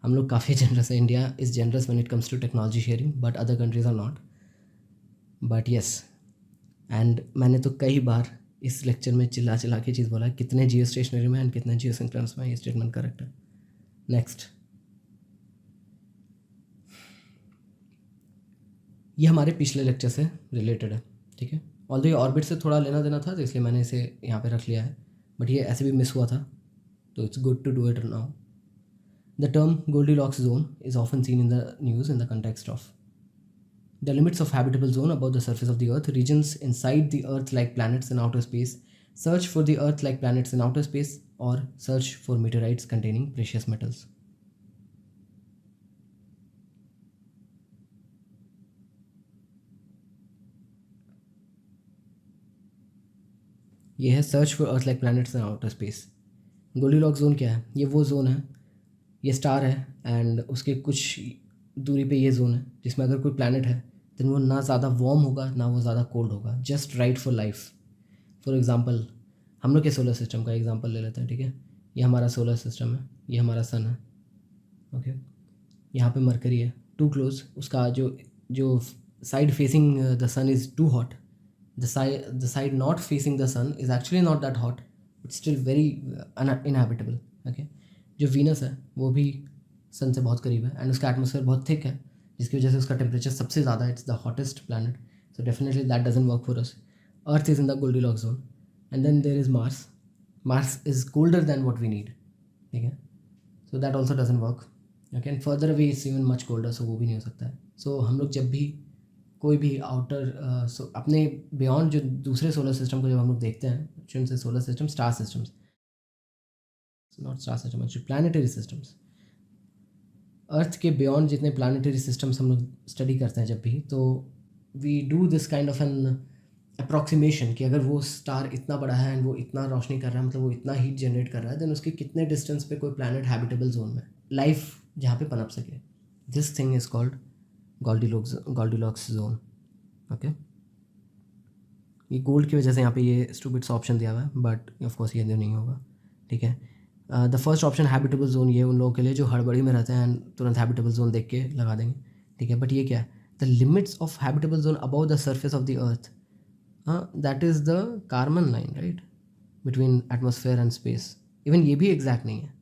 हम लोग काफ़ी जनरस है। India is generous when it comes to technology sharing, but other countries are not. But yes, and मैंने तो कई बार इस लेक्चर में चिल्ला चिल्ला के चीज़ बोला है, कितने जियो स्टेशनरी में एंड कितने जियो सिंक्रोनस में, ये स्टेटमेंट करेक्ट है। नेक्स्ट, ये हमारे पिछले लेक्चर से रिलेटेड है, ठीक है। ऑल्दो ये ऑर्बिट से थोड़ा लेना देना था तो इसलिए मैंने इसे यहाँ पे रख लिया है, बट ये ऐसे भी मिस हुआ था, तो it's good to do it now. The term Goldilocks zone is often seen in the news in the context of the limits of habitable zone above the surface of the earth, regions inside the earth like planets in outer space, search for the earth like planets in outer space, or search for meteorites containing precious metals. ये है search for earth like planets in outer space. Goldilocks zone क्या है? ये वो जोन है, ये स्टार है एंड उसके कुछ दूरी पे ये जोन है जिसमें अगर कोई प्लैनेट है तो वो ना ज़्यादा वार्म होगा ना वो ज़्यादा कोल्ड होगा, just right for life. For example हम लोग के सोलर सिस्टम का एग्जांपल ले लेते हैं, ठीक है। ये हमारा सोलर सिस्टम है, ये हमारा सन है, ओके। यहाँ पे मरकरी है टू क्लोज, उसका जो side facing the sun is too hot, the side not facing the sun is actually not that hot, but still very inhabitable, okay। जो वीनस है वो भी सन से बहुत करीब है एंड उसका एटमॉस्फेयर बहुत थिक है, जिसकी वजह से उसका टेम्परेचर सबसे ज़्यादा, it's the hottest planet, so definitely that doesn't work for us. Earth is in the goldilocks zone. And then there is mars. Mars is colder than what we need, ठीक है, so that also doesn't work. Okay, and further away it's even much colder, so वो भी नहीं हो सकता है. सो हम लोग जब भी कोई भी आउटर अपने बियॉन्ड जो दूसरे सोलर सिस्टम को जब हम लोग देखते हैं, कौन से solar system, star systems, not star system actually, planetary systems. Earth के बियॉन्ड जितने प्लानिटरी सिस्टम्स हम लोग स्टडी करते हैं जब भी, तो we do this kind of an approximation कि अगर वो स्टार इतना बड़ा है एंड वो इतना रोशनी कर रहा है, मतलब वो इतना हीट जनरेट कर रहा है, देन उसके कितने डिस्टेंस पे कोई प्लानट हैबिटेबल जोन में लाइफ जहाँ पे पनप सके. This thing is called Goldilocks zone. Okay, ये गोल्ड की वजह से यहाँ पे ये स्टूपिड सा ऑप्शन दिया हुआ है, बट ऑफ कोर्स ये नहीं होगा, ठीक है. The first option habitable zone, ये उन लोगों के लिए जो हड़बड़ी में रहते हैं एंड तुरंत हैबिटेबल जोन देख के लगा देंगे, ठीक है. बट ये क्या है, the limits of habitable zone about the surface of the earth, that is the carbon line, right, between atmosphere and space. Even ये भी एग्जैक्ट नहीं है,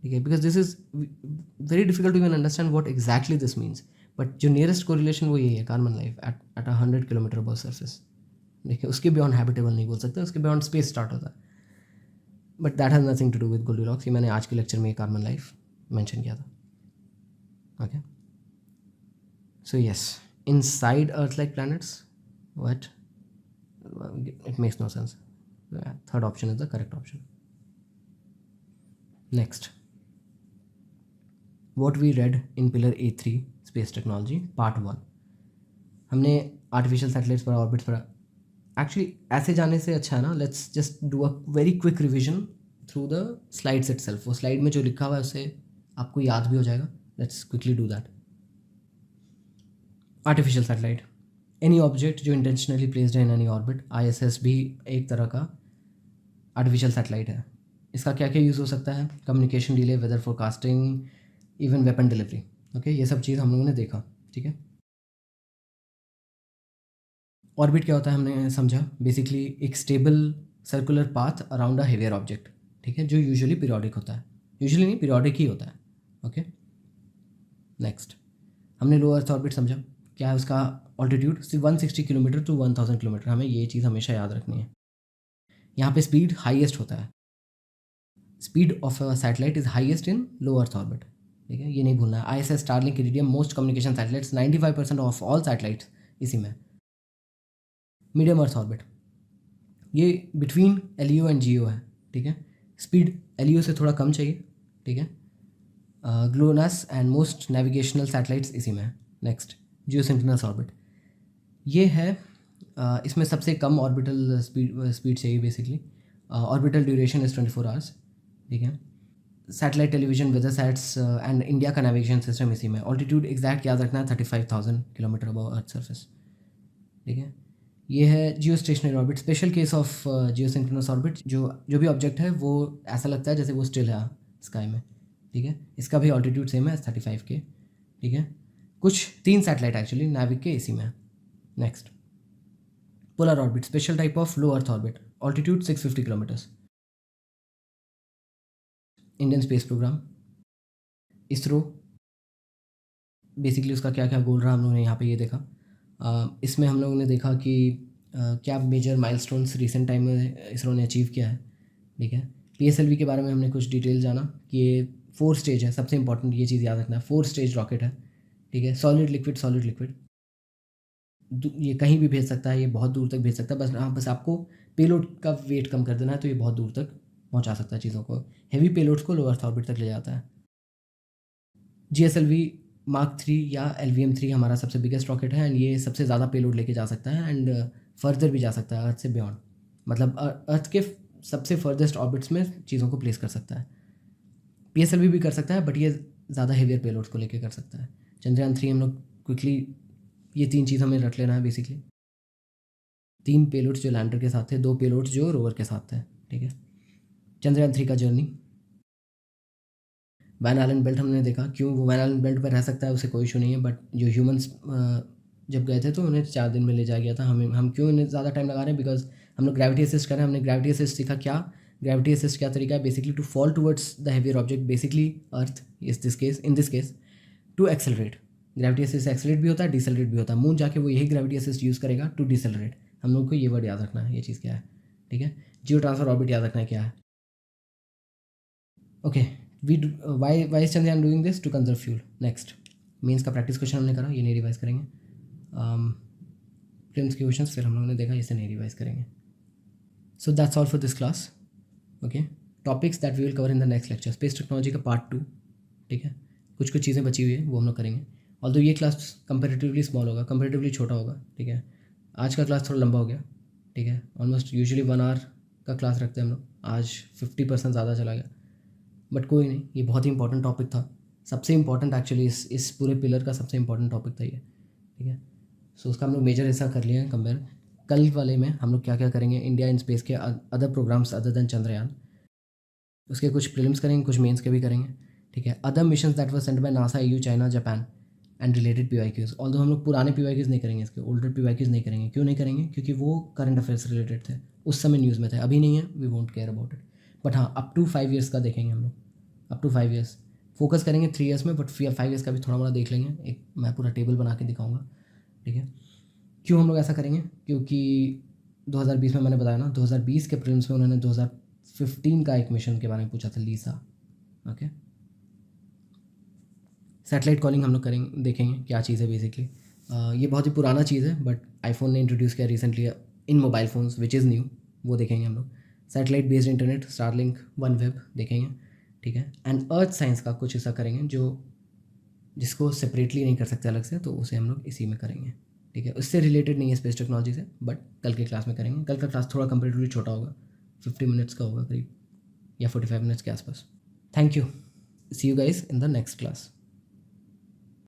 ठीक है, because this is very difficult to even understand what exactly this means. But जो नियरेस्ट कोरिलेशन वो यही है, carbon line at 100 kilometre above surface. देखिए, उसके बियॉन्ड हैबिटेबल नहीं बोल सकते, उसके बियॉन्ड स्पेस स्टार्ट होता है. But that has nothing to do with Goldilocks. ये मैंने आज के लेक्चर में कार्बन लाइफ मेंशन किया था. Okay, so yes, inside earth like planets, what, it makes no sense. Third option is the correct option. Next, what we read in pillar A3 space technology part 1, हमने आर्टिफिशियल सैटेलाइट्स पढ़ा, ऑर्बिट्स पढ़ा. एक्चुअली ऐसे जाने से अच्छा है ना, let's just do a very quick revision through the slides itself. वो स्लाइड में जो लिखा हुआ है उससे आपको याद भी हो जाएगा. Let's quickly do that. Artificial satellite, any object जो इंटेंशनली प्लेस्ड है इन एनी ऑर्बिट. ISS भी एक तरह का आर्टिफिशियल सैटेलाइट है. इसका क्या क्या यूज़ हो सकता है, communication delay, weather forecasting, even weapon delivery. Okay, ये सब चीज़ हम लोगों ने देखा, ठीक है. ऑर्बिट क्या होता है हमने समझा, बेसिकली एक स्टेबल सर्कुलर पाथ अराउंड अ हेवियर ऑब्जेक्ट, ठीक है, जो यूजुअली पीरियोडिक होता है. यूजुअली नहीं, पीरियोडिक ही होता है. ओके, नेक्स्ट हमने लो अर्थ ऑर्बिट समझा. क्या है उसका ऑल्टीट्यूड, 160 किलोमीटर टू 1000 किलोमीटर. हमें ये चीज़ हमेशा याद रखनी है. यहाँ पे स्पीड हाईएस्ट होता है. Speed of a satellite is highest in low earth orbit, ठीक है, ये नहीं भूलना है. ISS, Starlink, Iridium, most communication satellites, 95% of all satellites इसी में. मीडियम अर्थ ऑर्बिट, ये बिटवीन LEO एंड GEO है, ठीक है. स्पीड LEO से थोड़ा कम चाहिए, ठीक है. GLONASS and most navigational satellites इसी में है. नेक्स्ट, जियोसिंक्रोनस ऑर्बिट, ये है इसमें सबसे कम ऑर्बिटल स्पीड चाहिए basically. Orbital duration is 24 hours, ठीक है. Satellite television, weather sats and India का नेविगेशन सिस्टम इसी में. ऑल्टीट्यूड एग्जैक्ट याद रखना है, 35,000 किलोमीटर अबव अर्थ सर्फेस, ठीक है. ये है जियो stationery orbit, special case of geosynchronous orbit. जो भी ऑब्जेक्ट है वो ऐसा लगता है जैसे वो स्टिल है स्काई में, ठीक है. इसका भी ऑल्टीट्यूड सेम है, 35 के, ठीक है. कुछ 3 सैटेलाइट एक्चुअली नाविक के इसी में है. Next, polar orbit, special type of low earth orbit, altitude 650 kilometres. Indian space programme, ISRO, basically उसका क्या क्या गोल रहा हम लोगों ने यहाँ पे ये देखा. इसमें हम लोगों ने देखा कि क्या मेजर माइलस्टोन्स रिसेंट टाइम में इसरो ने अचीव किया है, ठीक है. PSLV के बारे में हमने कुछ डिटेल जाना कि ये 4 स्टेज है. सबसे इंपॉर्टेंट ये चीज़ याद रखना है, 4 स्टेज रॉकेट है, ठीक है. सॉलिड लिक्विड सॉलिड लिक्विड, ये कहीं भी भेज सकता है, ये बहुत दूर तक भेज सकता है. बस आपको पेलोड का वेट कम कर देना है, तो ये बहुत दूर तक पहुंचा सकता है चीज़ों को. हेवी पेलोड्स को लो अर्थ ऑर्बिट तक ले जाता है. GSLV Mark 3 या LVM-3 हमारा सबसे बिगेस्ट रॉकेट है एंड ये सबसे ज़्यादा पेलोड लेके जा सकता है एंड फर्दर भी जा सकता है अर्थ से बियॉन्ड. मतलब अर्थ के सबसे फर्देस्ट ऑर्बिट्स में चीज़ों को प्लेस कर सकता है. PSLV भी कर सकता है, बट ये ज़्यादा हेवियर पेलोड्स को लेके कर सकता है. चंद्रयान 3 हम लोग क्विकली, ये 3 चीज़ हमें रख लेना है बेसिकली. 3 पेलोड्स जो लैंडर के साथ थे, 2 पेलोड्स जो रोवर के साथ थे, ठीक है. चंद्रयान 3 का जर्नी, वैन आलन बेल्ट हमने देखा. क्यों वो वैन आलन बेल्ट पर रह सकता है, उसे कोई इशू नहीं है. बट जो ह्यूमंस जब गए थे तो उन्हें 4 दिन में ले जाया गया था. हम क्यों इन्हें ज़्यादा टाइम लगा रहे हैं, बिकॉज हम लोग ग्रेविटी असिस्ट कर रहे हैं. हमने ग्रेविटी असिस्ट सीखा. क्या ग्रेविटी असिस्ट क्या तरीका है, basically to fall towards the heavier object, basically earth in this case, to accelerate. Gravity assist accelerate भी होता है, डिसेलरेट भी होता है। मून जाके वो यही ग्रेविटी असिस्ट यूज़ करेगा टू डिसेलरेट। हम लोग को ये वर्ड याद रखना है, ये चीज़ क्या है, ठीक है। जियो ट्रांसफर ऑर्बिट याद रखना है क्या है। Okay, why is Chandrayaan doing this to conserve fuel. Next, mains का प्रैक्टिस क्वेश्चन हमने करा, ये नहीं रिवाइज करेंगे। प्रीलिम्स के क्वेश्चन फिर हम लोगों ने देखा, इसे नहीं रिवाइज करेंगे। So that's all for this class. Okay, topics that we will cover in the next lecture, space technology का पार्ट 2, ठीक है। कुछ कुछ चीज़ें बची हुई है वो हम लोग करेंगे। ऑल्दो ये क्लास कंपेरेटिवली स्मॉल होगा, कंपेरेटिवली छोटा होगा, ठीक है। आज का क्लास थोड़ा लंबा हो गया, ठीक है। ऑलमोस्ट यूजुअली 1 आवर का क्लास रखते हैं हम लोग, आज 50% ज़्यादा चला गया, बट कोई नहीं, ये बहुत ही इंपॉर्टेंट टॉपिक था। सबसे इंपॉर्टेंट एक्चुअली इस पूरे पिलर का सबसे इंपॉर्टेंट टॉपिक था ये, ठीक है। सो उसका हम लोग मेजर हिस्सा कर लिए हैं कंपेयर। कल वाले में हम लोग क्या क्या करेंगे, इंडिया इन स्पेस के other programmes other than Chandrayaan, उसके कुछ प्रीलिम्स करेंगे, कुछ मेंस के भी करेंगे, ठीक है। Other missions that were sent by NASA, EU, China, Japan and related PYQs। Although हम लोग पुराने PYQs नहीं करेंगे, इसके ओल्डर PYQs नहीं करेंगे। क्यों नहीं करेंगे, क्योंकि वो करंट अफेयर्स से रिलेटेड थे, उस समय न्यूज़ में थे, अभी नहीं है, we won't care about it. But हाँ, अप टू 5 ईयर्स का देखेंगे हम लोग, अप टू 5 ईयर्स फोकस करेंगे 3 ईयर्स में, बट 5 ईयर्स का भी थोड़ा मोड़ा देख लेंगे। एक मैं पूरा टेबल बना के दिखाऊंगा, ठीक है। क्यों हम लोग ऐसा करेंगे, क्योंकि 2020 में मैंने बताया ना, 2020 के प्रीलिम्स में उन्होंने 2015 का एक मिशन के बारे में पूछा था, लीसा। ओके, सैटेलाइट कॉलिंग हम लोग करेंगे, देखेंगे क्या चीज़ है बेसिकली। ये बहुत ही पुराना चीज़ है, बट आईफोन ने इंट्रोड्यूस किया recently in mobile phones, which is new, वो देखेंगे हम लोग। Satellite based internet, Starlink, one web देखेंगे, ठीक है। एंड अर्थ साइंस का कुछ हिस्सा करेंगे, जो जिसको सेपरेटली नहीं कर सकते अलग से, तो उसे हम लोग इसी में करेंगे, ठीक है। उससे रिलेटेड नहीं है स्पेस टेक्नोलॉजी से, बट कल के क्लास में करेंगे। कल का क्लास थोड़ा कंपेरेटिवली छोटा होगा, 50 मिनट्स का होगा करीब, या 45 मिनट्स के आसपास। Thank you, see you guys in the next class.